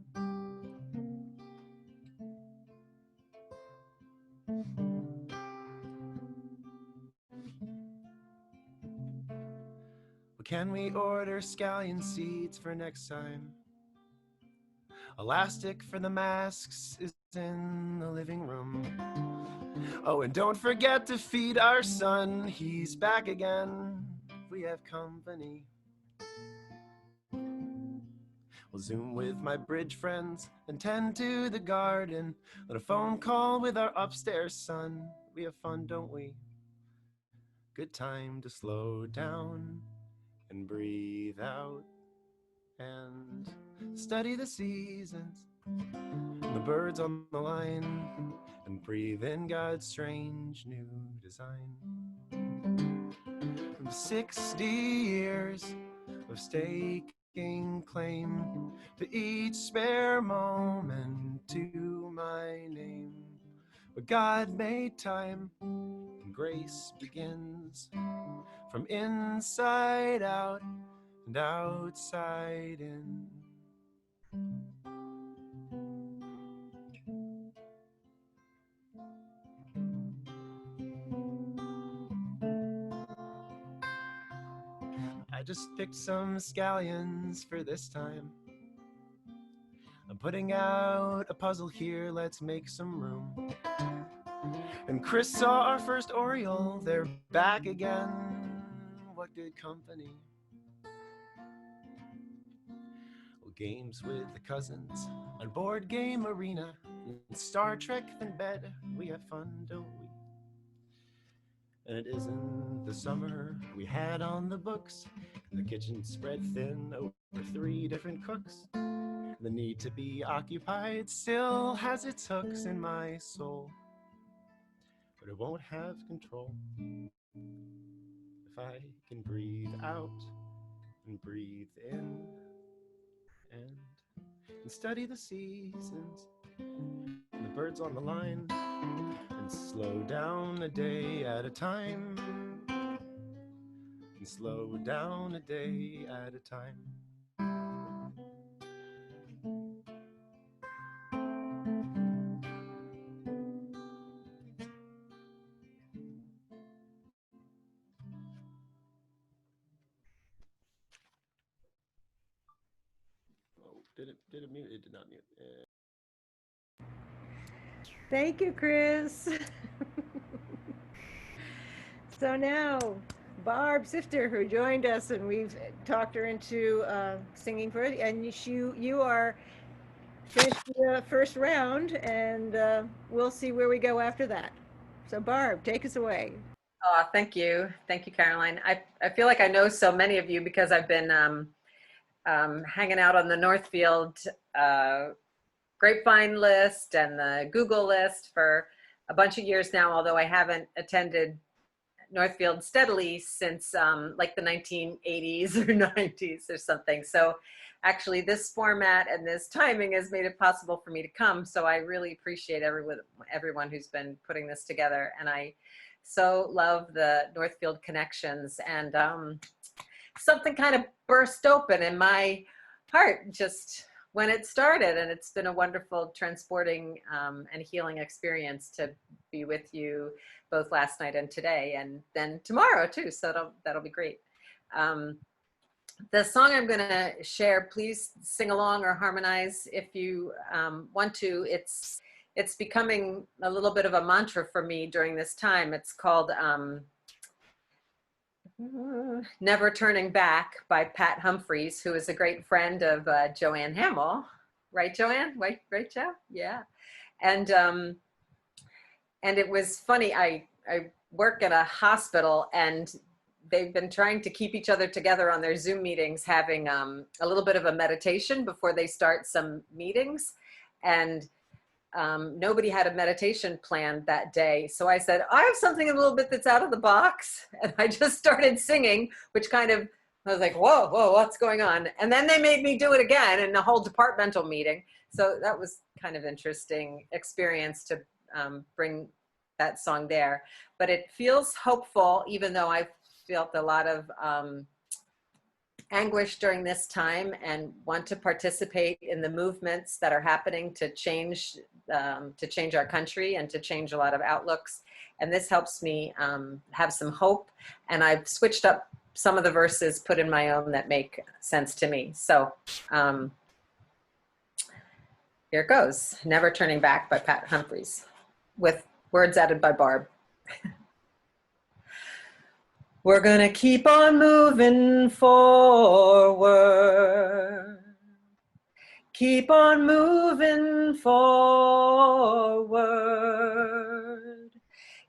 Well, can we order scallion seeds for next time? Elastic for the masks is in the living room. Oh, and don't forget to feed our son. He's back again. We have company. We'll Zoom with my bridge friends and tend to the garden. Let a phone call with our upstairs son. We have fun, don't we? Good time to slow down and breathe out and study the seasons and the birds on the line and breathe in God's strange new design. From 60 years of staking claim to each spare moment to my name. But God made time and grace begins from inside out and outside in. I just picked some scallions for this time. I'm putting out a puzzle here, let's make some room. And Chris saw our first Oriole, they're back again. What good company. Well, games with the cousins on Board Game Arena. And Star Trek in bed, we have fun, don't we? And it isn't the summer we had on the books. The kitchen spread thin over 3 different cooks. The need to be occupied still has its hooks in my soul. But it won't have control if I can breathe out and breathe in and study the seasons and the birds on the line and slow down a day at a time and slow down a day at a time. Did it mute? It did not mute. Thank you, Chris. So now, Barb Sifter, who joined us, and we've talked her into singing for it, and you are finished the first round, and we'll see where we go after that. So Barb, take us away. Oh, thank you. Thank you, Caroline. I feel like I know so many of you because I've been hanging out on the Northfield Grapevine list and the Google list for a bunch of years now, although I haven't attended Northfield steadily since like the 1980s or 90s or something. So actually this format and this timing has made it possible for me to come. So I really appreciate everyone who's been putting this together. And I so love the Northfield connections, and something kind of burst open in my heart just when it started, and it's been a wonderful transporting and healing experience to be with you both last night and today, and then tomorrow too, so that'll be great. The song I'm going to share, please sing along or harmonize if you want to. It's becoming a little bit of a mantra for me during this time. It's called Never Turning Back by Pat Humphries, who is a great friend of Joanne Hamill. Right, Joanne? Right, Joe? Yeah. And it was funny, I work at a hospital, and they've been trying to keep each other together on their Zoom meetings, having a little bit of a meditation before they start some meetings. And nobody had a meditation planned that day. So I said, I have something a little bit that's out of the box. And I just started singing, which kind of, I was like, whoa, what's going on? And then they made me do it again in a whole departmental meeting. So that was kind of interesting experience to bring that song there. But it feels hopeful, even though I've felt a lot of anguish during this time and want to participate in the movements that are happening to change our country and to change a lot of outlooks. And this helps me have some hope. And I've switched up some of the verses, put in my own that make sense to me. So Here it goes. Never Turning Back by Pat Humphries, with words added by Barb. We're gonna keep on moving forward. Keep on moving forward.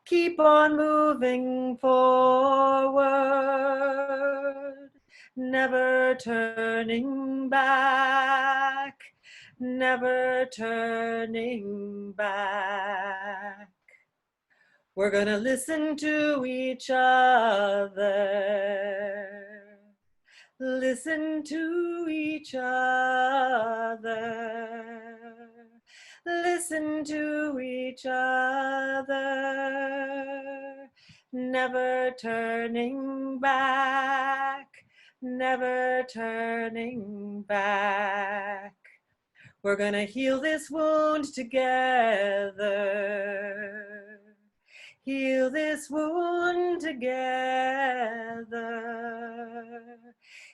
Keep on moving forward. Never turning back. Never turning back. We're gonna listen to each other. Listen to each other. Listen to each other. Never turning back. Never turning back. We're gonna heal this wound together. Heal this wound together.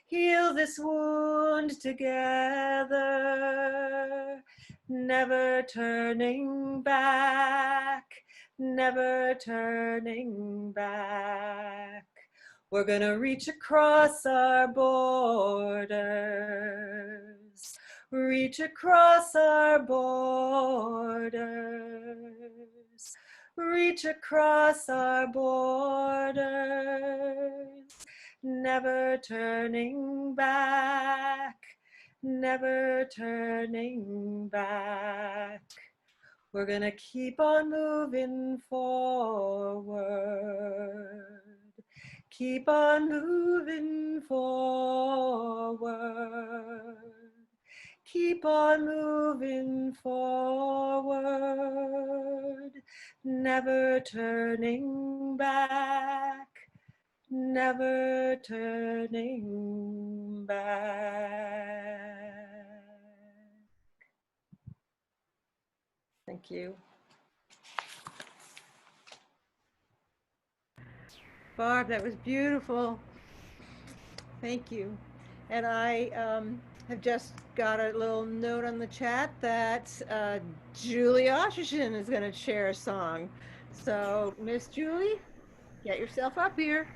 Heal this wound together. Never turning back. Never turning back. We're gonna reach across our borders. Reach across our borders. Reach across our borders. Never turning back. Never turning back. We're gonna keep on moving forward. Keep on moving forward. Keep on moving forward. Never turning back. Never turning back. Thank you. Barb, that was beautiful. Thank you. And I have just got a little note on the chat that Julie Osherson is going to share a song. So, Miss Julie, get yourself up here.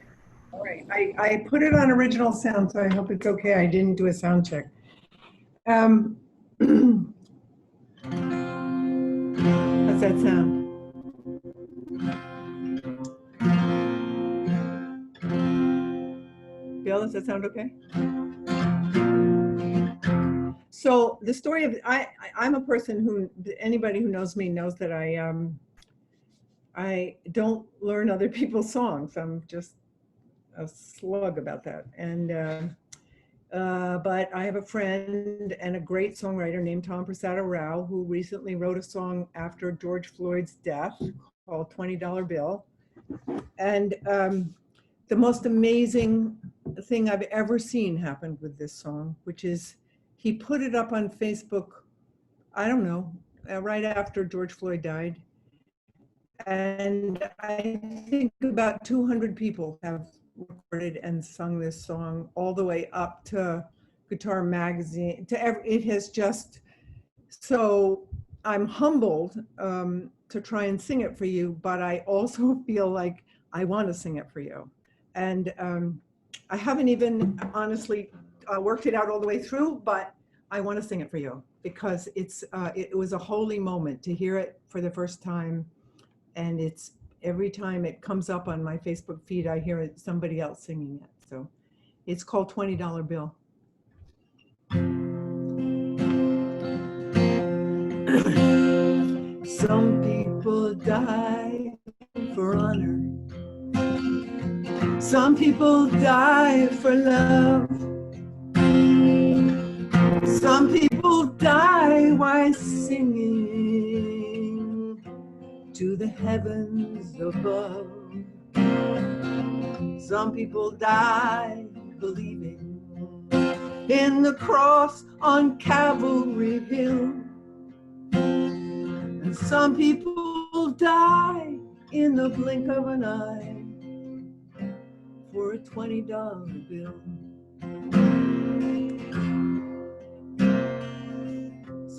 All right, I put it on original sound, so I hope it's okay. I didn't do a sound check. How's that sound? Bill, does that sound okay? So the story of I'm a person who, anybody who knows me knows that I don't learn other people's songs. I'm just a slug about that. And but I have a friend and a great songwriter named Tom Prasada Rao, who recently wrote a song after George Floyd's death called $20 Bill. And the most amazing thing I've ever seen happened with this song, which is he put it up on Facebook, I don't know, right after George Floyd died. And I think about 200 people have recorded and sung this song all the way up to Guitar Magazine. It has just, so I'm humbled to try and sing it for you, but I also feel like I want to sing it for you. And I haven't even honestly worked it out all the way through, but I want to sing it for you because it was a holy moment to hear it for the first time. And it's every time it comes up on my Facebook feed, I hear somebody else singing it. So it's called $20 Bill. Some people die for honor. Some people die for love. Some people die while singing to the heavens above. Some people die believing in the cross on Calvary Hill. And some people die in the blink of an eye for a $20 bill.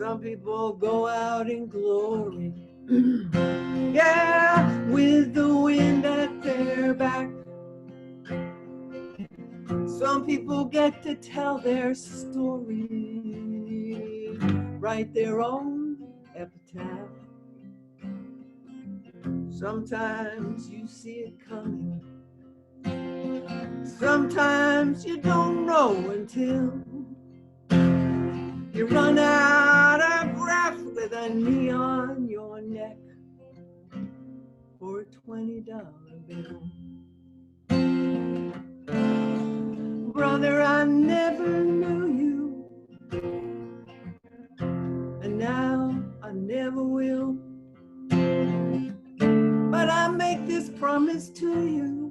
Some people go out in glory. Yeah, with the wind at their back. Some people get to tell their story, write their own epitaph. Sometimes you see it coming. Sometimes you don't know until you run out of breath with a knee on your neck for a $20 bill. Brother, I never knew you, and now I never will. But I make this promise to you,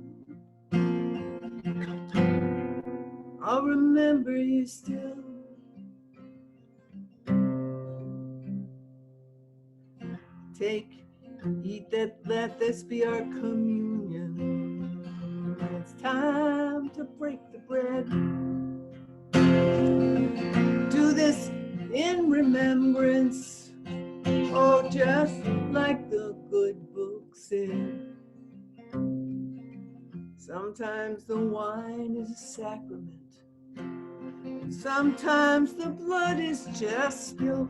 I'll remember you still. Take, eat that, let this be our communion. It's time to break the bread. Do this in remembrance, oh, just like the good book said. Sometimes the wine is a sacrament. Sometimes the blood is just spilled.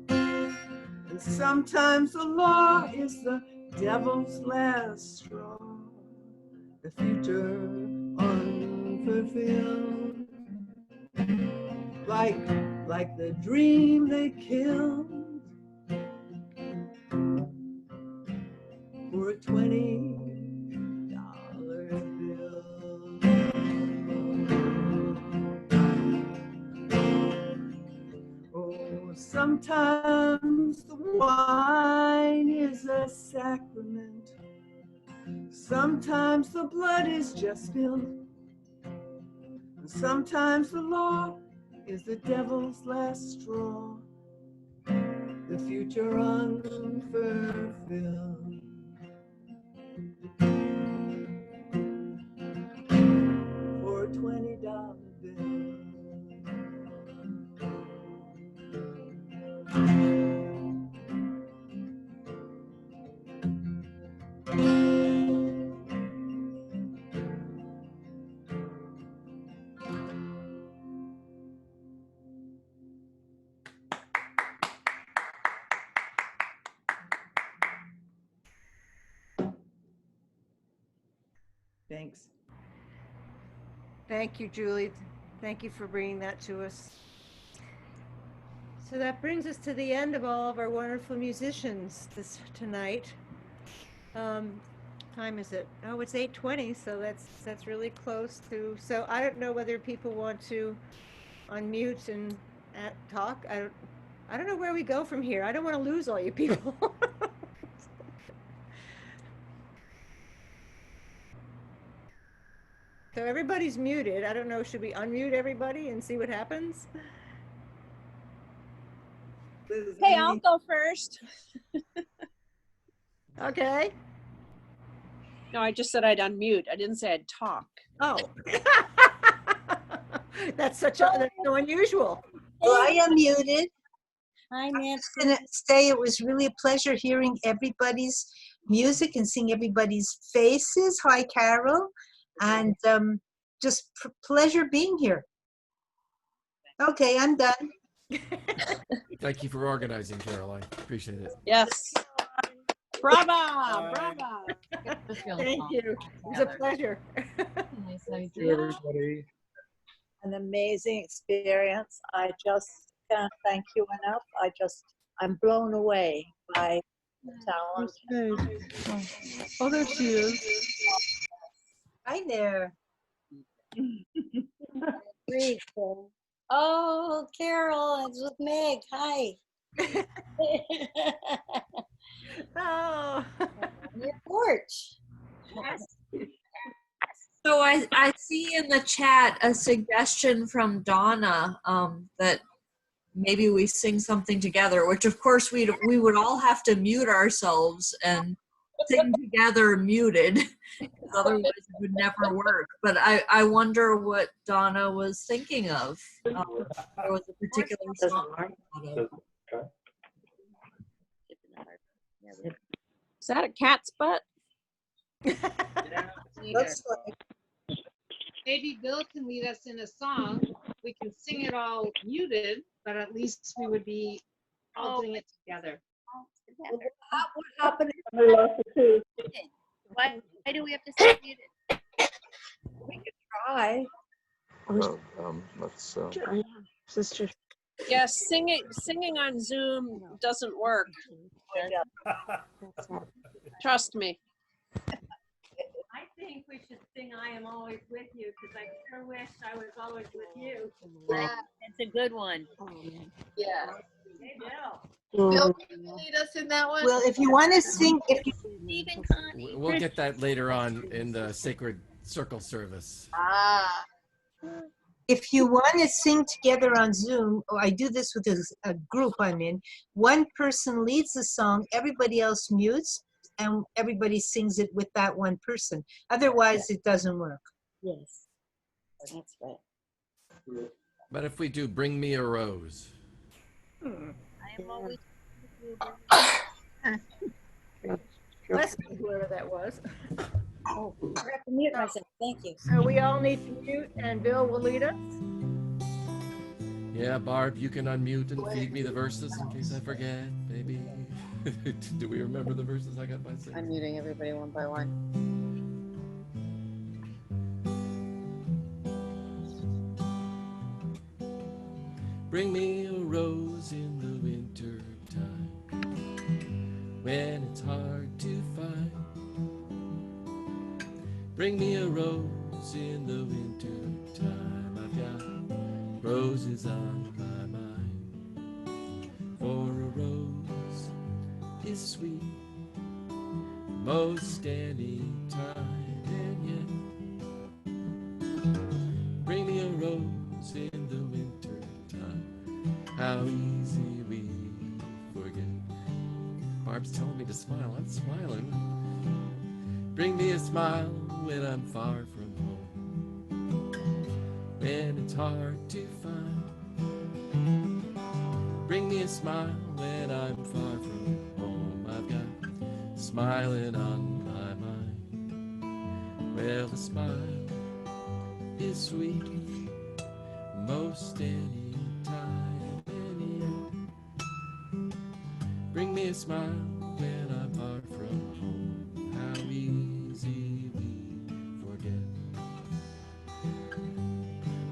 And sometimes the law is the devil's last straw. The future unfulfilled. Like the dream they killed for a $20 bill. Oh, sometimes the wine is a sacrament. Sometimes the blood is just spilled. And sometimes the law is the devil's last straw. The future unfulfilled. For a $20 bill. Thanks. Thank you, Julie. Thank you for bringing that to us. So that brings us to the end of all of our wonderful musicians tonight. Time is it? Oh, it's 8:20, so that's really close to. So I don't know whether people want to unmute and talk. I don't know where we go from here. I don't want to lose all you people. So everybody's muted. I don't know, should we unmute everybody and see what happens? Hey, I'll go first. Okay. No, I just said I'd unmute. I didn't say I'd talk. Oh. That's so unusual. Well, I unmuted. Hi, I'm Nancy. just gonna say it was really a pleasure hearing everybody's music and seeing everybody's faces. Hi, Carol. And just pleasure being here. Okay, I'm done. Thank you for organizing, Caroline. Appreciate it. Yes. Brava, brava. Thank you. It was a pleasure. Thank you, everybody. An amazing experience. I just can't thank you enough. I'm blown away by the talent. Oh, there she is. Hi there. Great. Oh, Carol, it's with Meg. Hi. Oh. On your porch. So I see in the chat a suggestion from Donna that maybe we sing something together, which of course we would all have to mute ourselves and sing together muted, because otherwise it would never work. But I wonder what Donna was thinking of. There was a particular song. Is that a cat's butt? Looks like Maybe Bill can lead us in a song. We can sing it all muted, but at least we would be all doing it together. what happened. Why do we have to sing muted? We could try. Let's. Sister. Yeah, singing on Zoom doesn't work. Trust me. I think we should sing I Am Always With You because I sure wish I was always with you. It's a good one. Yeah. Hey, Bill. Bill, can you lead us in that one? Well, if you want to sing, if you Stephen, Connie. We'll get that later on in the Sacred Circle service. if you want to sing together on Zoom, or I do this with a group I'm in, one person leads the song, everybody else mutes, and everybody sings it with that one person. Otherwise, it doesn't work. Yes, that's right. But if we do Bring Me a Rose. I am always Let's see whoever that was. Oh, I have to mute myself. Thank you. So we all need to mute, and Bill will lead us. Yeah, Barb, you can unmute and feed me the verses in case I forget, maybe. Do we remember the verses I got by singing? I'm muting everybody one by one. Bring me a rose in the winter time when it's hard to find. Bring me a rose in the winter time. I've got roses on my mind. For a rose is sweet most any time, and yet bring me a rose in the winter time. How easy we forget. Barb's telling me to smile. I'm smiling. Bring me a smile when I'm far from home, when it's hard to find. Bring me a smile when I'm far from home. I've got smiling on my mind. Well, a smile is sweet most any time, and yet bring me a smile when I'm far from home. How easy we forget.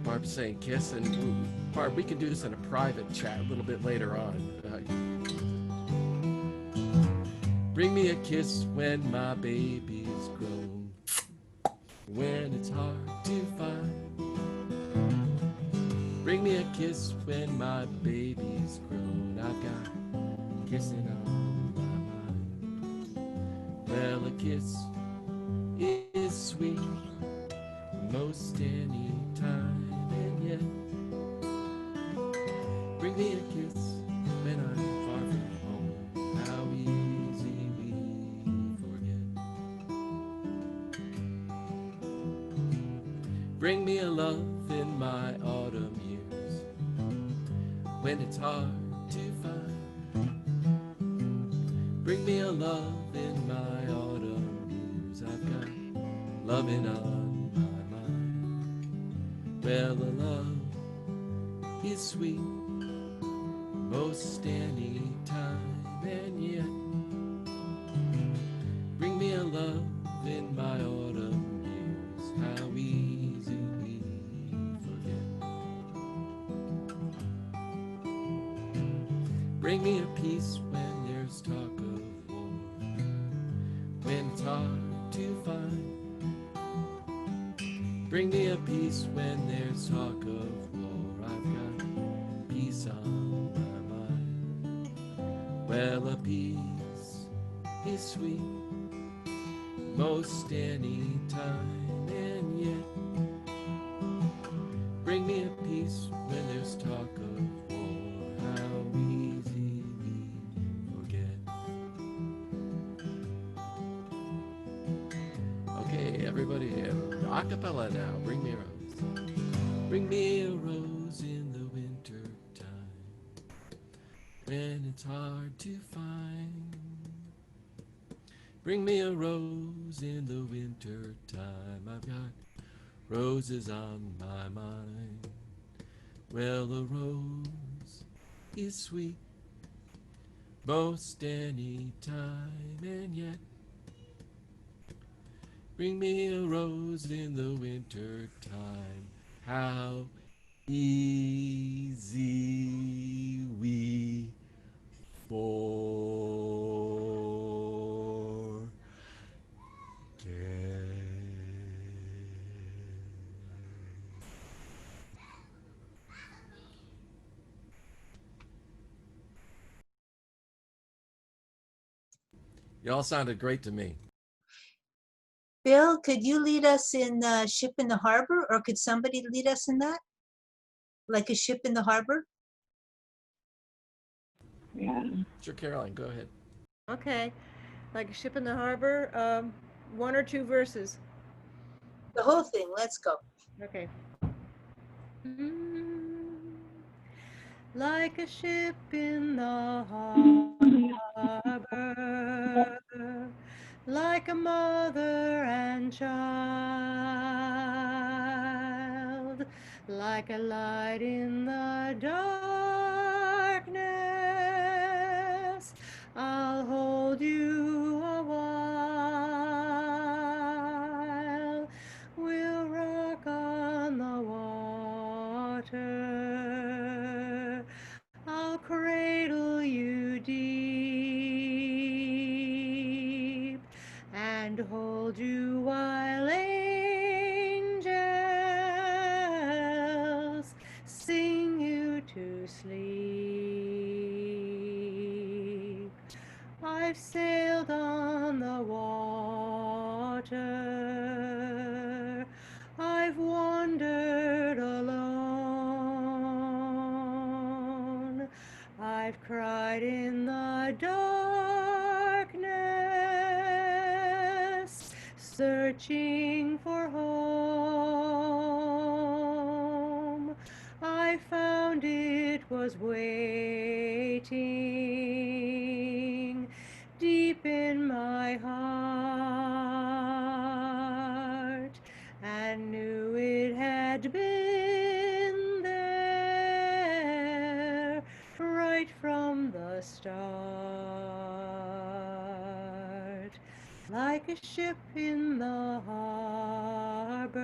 Barb's saying kiss, and ooh, Barb, we can do this in a private chat a little bit later on. Bring me a kiss when my baby's grown, when it's hard to find. Bring me a kiss when my baby's grown. I've got kissing on my mind. Well, a kiss is sweet most any time, and yet bring me a kiss when I'm far from home. How easy we forget. Bring me a love in my autumn years, when it's hard to find. Bring me a love in my autumn years. I've got loving on my mind. Well, a love is sweet most any time, and yet bring me a love in my autumn years. How easy we forget. Bring me a peace when there's talk of war, when it's hard to find. Bring me a peace when there's talk of war. I've got peace on my mind. Well, a peace is sweet most any time, and yet bring me a peace when there's talk of war. How easy we forget. Okay, everybody, a cappella now. Bring me a rose. Bring me a rose in the winter time, when it's hard to find. Bring me a rose in the winter time. I've got roses on my mind. Well, a rose is sweet most any time, and yet bring me a rose in the winter time. How easy we forget. Y'all sounded great to me. Bill, could you lead us in Ship in the Harbor, or could somebody lead us in that? Like a ship in the harbor? Yeah. Sure, Caroline, go ahead. Okay, like a ship in the harbor, one or two verses. The whole thing, let's go. Okay. Like a ship in the harbor, like a mother and child, like a light in the darkness, I'll hold you a while. We'll rock on the water, I'll cradle you deep and hold you while angels sing you to sleep. I've sailed on the water, I've wandered alone, I've cried in the darkness, searching for home. I found it was waiting deep in my heart, and knew it had been there right from the start. Like a ship in the harbor,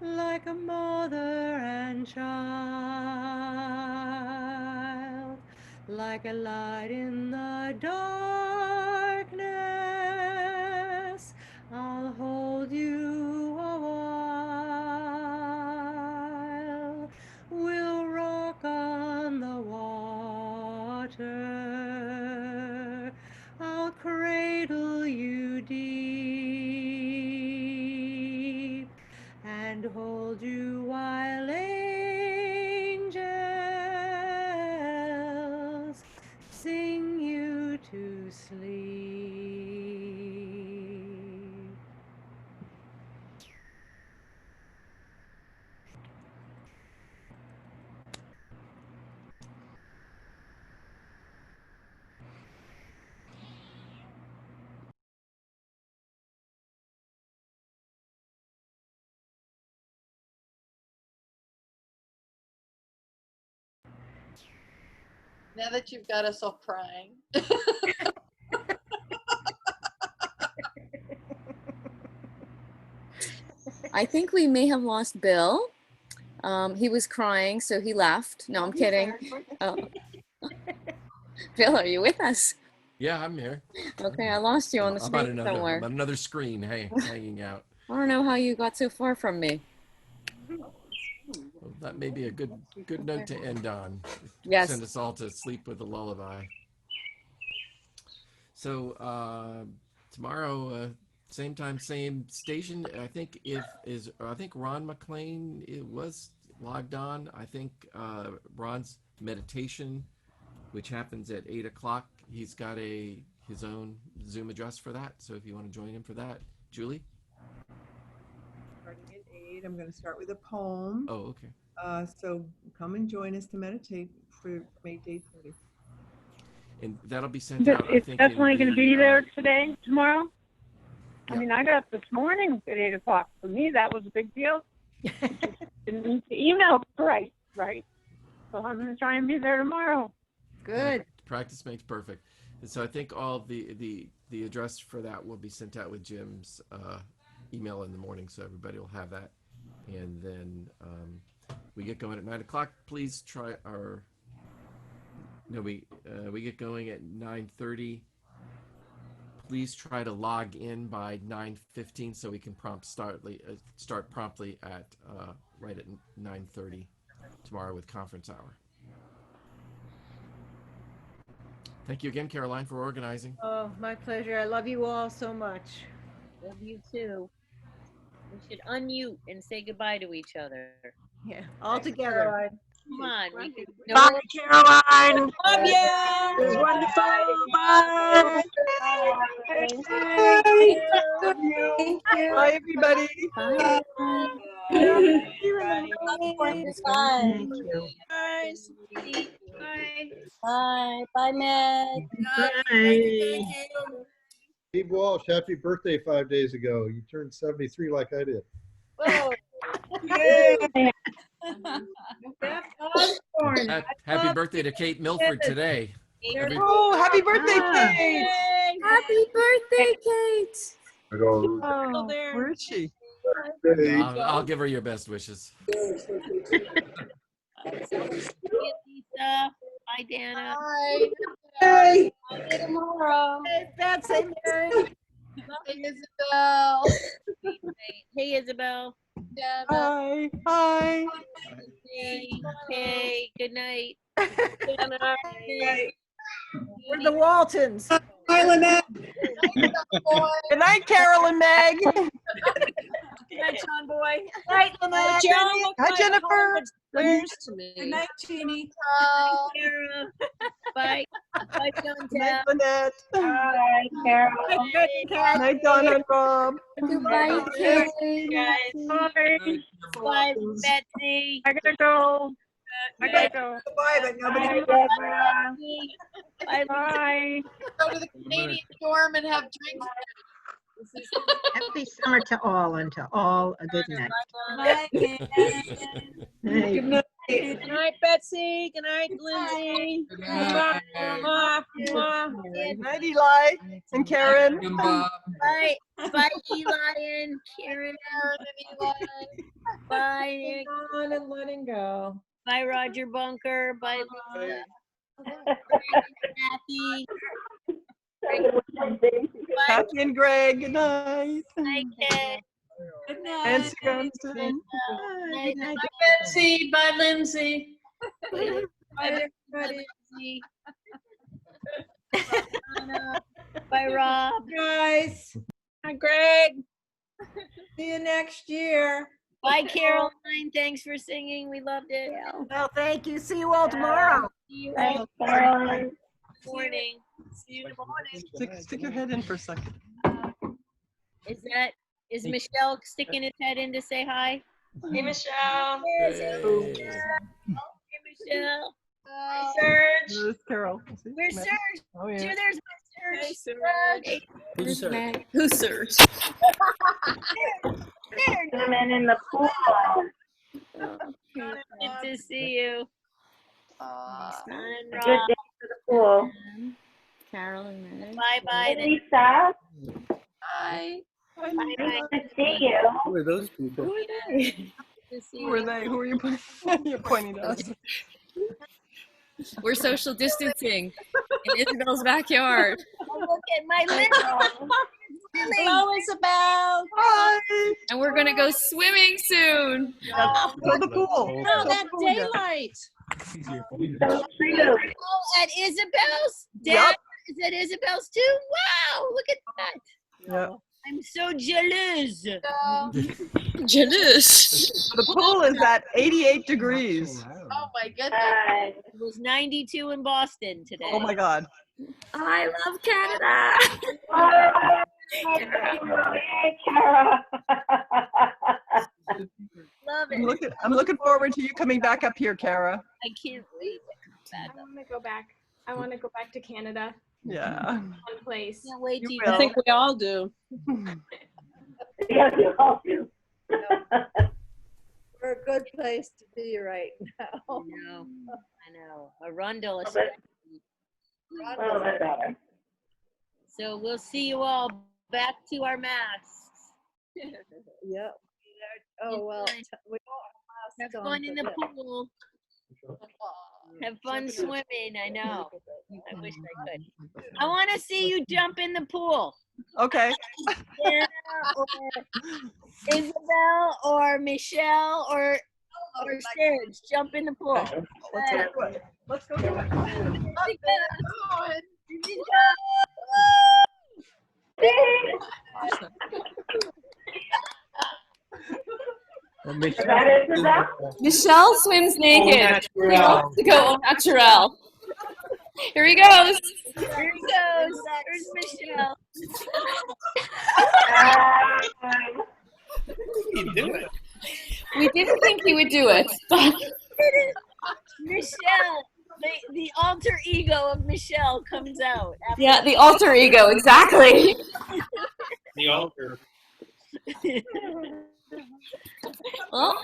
like a mother and child, like a light in the darkness, I'll hold you a while. We'll rock on the water, I'll cradle you deep and hold you while angels sing you to sleep. Now that you've got us all crying. I think we may have lost Bill. He was crying, so he left. No, I'm kidding. Oh. Bill, are you with us? Yeah, I'm here. Okay, I lost you on the I'm screen I'm somewhere. on another screen, hanging out. I don't know how you got so far from me. Well, that may be a good note to end on. Yes. Send us all to sleep with a lullaby. So tomorrow, same time, same station. I think I think Ron McLean was logged on. I think Ron's meditation, which happens at 8 o'clock. He's got his own Zoom address for that. So if you want to join him for that, Julie. Starting at 8, I'm going to start with a poem. Oh, okay. So come and join us to meditate from 8 to 8:30. And that'll be sent But out, I it's think, in definitely going to the, be there today, tomorrow. I Yeah. mean, I got up this morning at 8 o'clock. For me, that was a big deal. Didn't need to email right. So I'm going to try and be there tomorrow. Good. Practice makes perfect. And so I think all the address for that will be sent out with Jim's email in the morning, so everybody will have that. And then we get going at 9 o'clock. Please try our. No, we get going at 9:30. Please try to log in by 9:15 so we can start promptly at right at 9:30 tomorrow with conference hour. Thank you again, Caroline, for organizing. Oh, my pleasure. I love you all so much. Love you too. We should unmute and say goodbye to each other. Yeah, all together. Come on. We could, Bye, Caroline. Love you. It was wonderful. Bye. Bye, everybody. Bye. Bye. Bye. Bye, Meg. Steve Walsh, happy birthday 5 days ago. You turned 73 like I did. Whoa. Happy birthday to Kate Milford today. Oh, happy birthday, Kate! Happy birthday, Kate! Oh, where is she? I'll give her your best wishes. Lisa. Bye, Dana. Bye. Hey. See you tomorrow. Hey, Betsy, Mary. Hey, Isabel. Hey, Isabel. Hi. Hi. Hey, good night. We're the Waltons. Hi, Lynette. Good night, Carol and Meg. Good night, Sean Boy. Night, Lynette. Hi, Jennifer. Where's to me? Good night, Jeannie. Bye, Sarah. Bye. Bye, Chantel. Good night, Lynette. Bye, Carol. Good night, Donna and Rob. Goodbye, Kate. Bye. Bye, Betsy. I gotta go. I gotta go. Bye, but nobody. Bye. Bye. Go to the Canadian dorm and have drinks. Happy summer to all, and to all a good night. Good night. Good night, Betsy. Good night, Lindsay. Good night. Good night, Eli and Karen. Bye. Bye, Eli and Karen. Bye, Nick. On and letting go. Bye, Roger Bunker. Bye, Lisa. Kathy. Kathy and Greg. Good night. Bye, Ted. Good And night. Susan. Good night. Bye, Betsy. Bye, Lindsay. Bye, Lindsay. Bye, Rob. Guys, Hi, Greg. see you next year. Bye, Caroline. Thanks for singing. We loved it. Well, thank you. See you all tomorrow. See you Thanks, all Caroline. morning. See you in the morning. Stick your head in for a second. Is Michelle sticking his head in to say hi? Hey, Michelle. Hey, Michelle. Hi, Serge. There's Carol. Where's Serge? Oh, yeah. There's my Hey, Serge. Serge. Who's Meg? Who's Serge? I'm in the pool. Good to see you. And Good Rob. day to the pool. Carol and Meg. Bye bye. Lisa. Hi. Bye. Good to see you. Who are those people? Good to see Who are you. they? Who are you pointing? You're pointing to us. We're social distancing in Isabel's backyard. Oh, look at my little. Hello, Isabel. Hi. And we're going to go swimming soon. Go to the pool. Oh, that daylight. Oh, at Isabel's? Dad, Yup. is that Isabel's too? Wow, look at that. Yeah. I'm so jealous. Jealous. The pool is at 88 degrees. Oh my goodness. It was 92 in Boston today. Oh my God. I love Canada. Love it. I'm looking forward to you coming back up here, Kara. I can't wait to come back. I want to go back. I want to go back to Canada. Yeah. One place. Can't wait You to I think we all do. Yes, you all do. We're a good place to be right now. I know. Arundel is. Well, that's better. So we'll see you all back to our masks. Yep. Oh, well, we don't Have fun in the pool. Have fun swimming. I know. I wish I could. I want to see you jump in the pool. Okay. Anna or Isabel or Michelle or Serge, jump in the pool. Let's go do it. Michelle swims naked. He wants to go au naturel. Here he goes. Here he goes. There's Michelle. You do it. We didn't think he would do it, but Michelle, the alter ego of Michelle comes out. yeah, the alter ego, exactly. The altar. Well,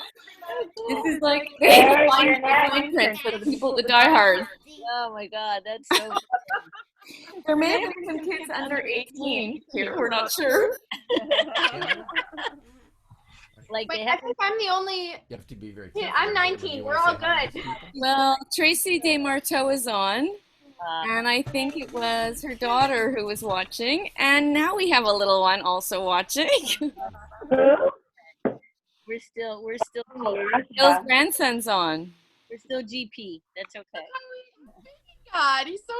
this is like fine print for the people that die hard. Oh my God, that's so funny. There may have been some kids under 18 here, we're not sure. Like Wait, I think I'm the only. You have to be very Yeah, careful. I'm 19. We're all good. Well, Tracy Desmarteau is on, and I think it was her daughter who was watching, and now we have a little one also watching. We're still Bill's grandson's on. We're still GP. That's okay. God, he's so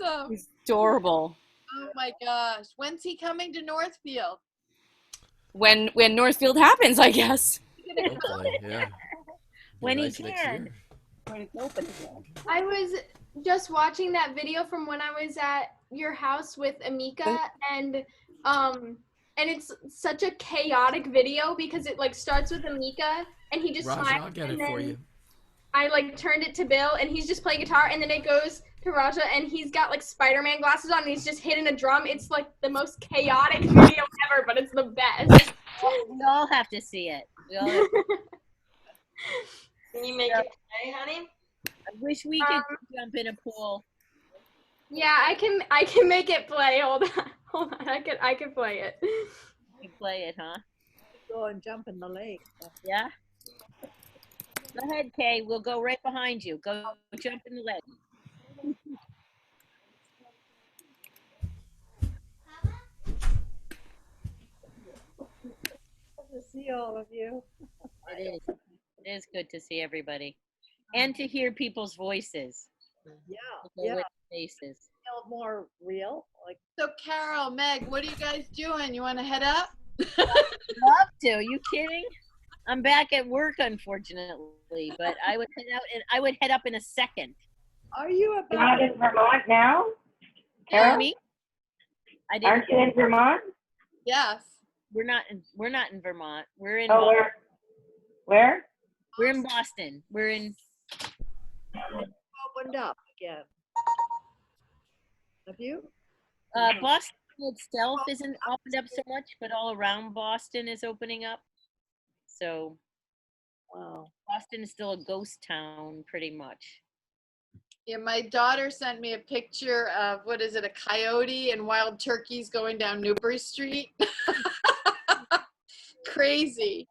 handsome. He's adorable. Oh my gosh. When's he coming to Northfield? When Northfield happens, I guess. Hopefully, yeah. When he Nice next can. year. When it's open again. I was just watching that video from when I was at your house with Amika, and it's such a chaotic video because it like starts with Amika and he just Raja, smiles, I'll get and it for then you. I like turned it to Bill and he's just playing guitar, and then it goes to Raja and he's got like Spider-Man glasses on and he's just hitting a drum. It's like the most chaotic video ever, but it's the best. We all have to see it. We all have to. Can you make it play, honey? I wish we could jump in a pool. Yeah, I can make it play. Hold on. I can play it. You play it, huh? Go and jump in the lake. Yeah. Go ahead, Kay. We'll go right behind you. Go jump in the lake. Good to see all of you. It is. It is good to see everybody, and to hear people's voices. Yeah. People Yeah. with faces. Feel more real. Like So Carol, Meg, what are you guys doing? You want to head up? Love to. You kidding? I'm back at work, unfortunately, but I would head up in a second. Are you about? You're not in Vermont now? Hear Carol? me? I didn't. Aren't you in Vermont? Yes. We're not in Vermont. We're in. Oh, where? Where? We're in Boston. We're in. Opened up again. Have you? Boston itself isn't opened up so much, but all around Boston is opening up. So, wow, Boston is still a ghost town, pretty much. Yeah, my daughter sent me a picture of, what is it, a coyote and wild turkeys going down Newbury Street. Crazy.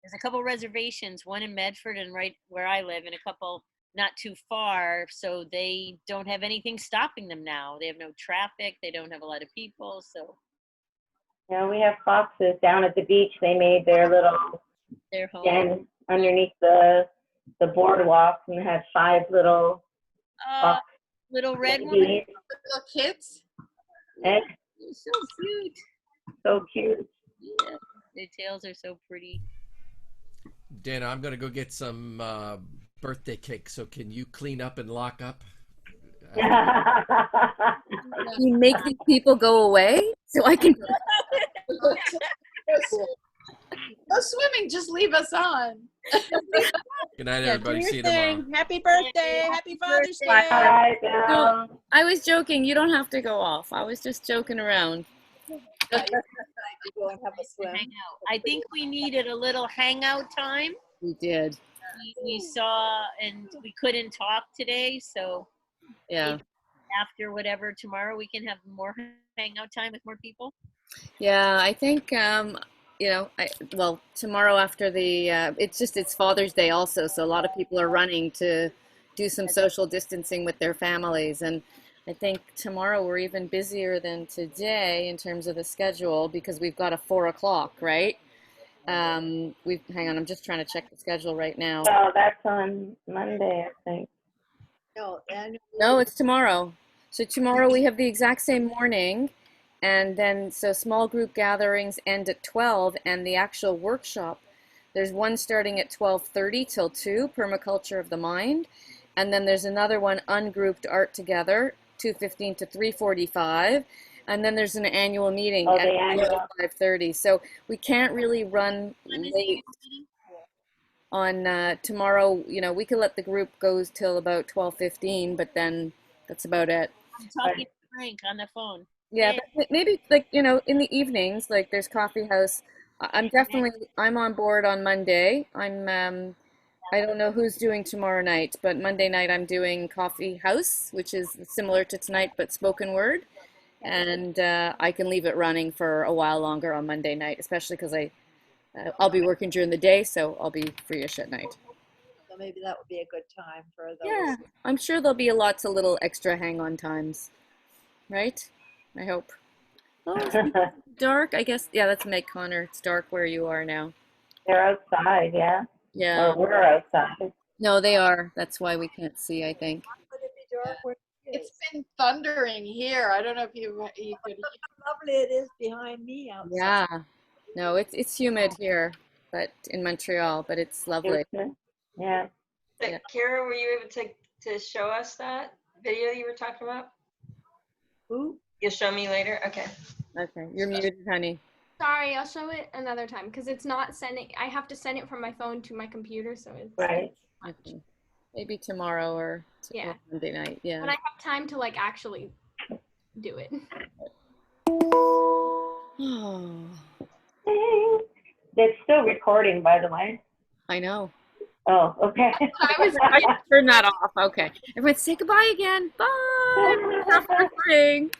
There's a couple reservations, one in Medford and right where I live, and a couple not too far. So they don't have anything stopping them now. They have no traffic. They don't have a lot of people. So No, we have foxes down at the beach. They made their little they're home. den underneath the boardwalk and had 5 little fox Little red ones. babies. Little kids. And They're so cute. so cute. Yeah, their tails are so pretty. Dana, I'm gonna go get some birthday cake. So can you clean up and lock up? You make these people go away so I can. No swimming, just leave us on. Good night, Yeah, everybody. do See your you tomorrow. thing. Happy birthday. Happy Father's Day. Bye, Bill. No, I was joking. You don't have to go off. I was just joking around. Go and have a swim. Hang out. I think we needed a little hangout time. We did. We saw and we couldn't talk today, so Yeah. after whatever tomorrow we can have more hangout time with more people. Yeah, I think well, tomorrow after the it's Father's Day also, so a lot of people are running to do some social distancing with their families, and I think tomorrow we're even busier than today in terms of the schedule because we've got a 4 o'clock, right? Hang on, I'm just trying to check the schedule right now. Oh, that's on Monday, I think. No, it's tomorrow. So tomorrow we have the exact same morning, and then so small group gatherings end at 12, and the actual workshop, there's one starting at 12:30 till 2, Permaculture of the Mind, and then there's another one, Ungrouped Art Together, 2:15 to 3:45, and then there's an annual meeting Oh, at the annual. 5:30. So we can't really run late on tomorrow. You know, we could let the group go till about 12:15, but then that's about it. I'm talking to Frank on the phone. Yeah, but maybe like, you know, in the evenings, like there's coffee house. I'm on board on Monday. I don't know who's doing tomorrow night, but Monday night I'm doing coffee house, which is similar to tonight, but spoken word. And I can leave it running for a while longer on Monday night, especially because I'll be working during the day, so I'll be free-ish at night. So maybe that would be a good time for those. Yeah, I'm sure there'll be lots of little extra hang-on times, right? I hope. Oh, it's dark. I guess, yeah, that's Meg Connor. It's dark where you are now. They're outside, yeah? Yeah. Or we're outside. No, they are. That's why we can't see, I think. It's been thundering here. I don't know if you could hear. Lovely it is behind me outside. Yeah. No, it's humid here, but in Montreal, but it's lovely. Yeah. Yeah. Kara, were you able to show us that video you were talking about? Who? You'll show me later? Okay. Okay, you're muted, honey. Sorry, I'll show it another time because it's not sending. I have to send it from my phone to my computer, so it's Right. Okay. Maybe tomorrow or Yeah. Monday night. Yeah. when I have time to like actually do it. Oh, It's still recording, by the way. I know. Oh, okay. I turn that off. Okay. Everyone say goodbye again. Bye. Stop recording.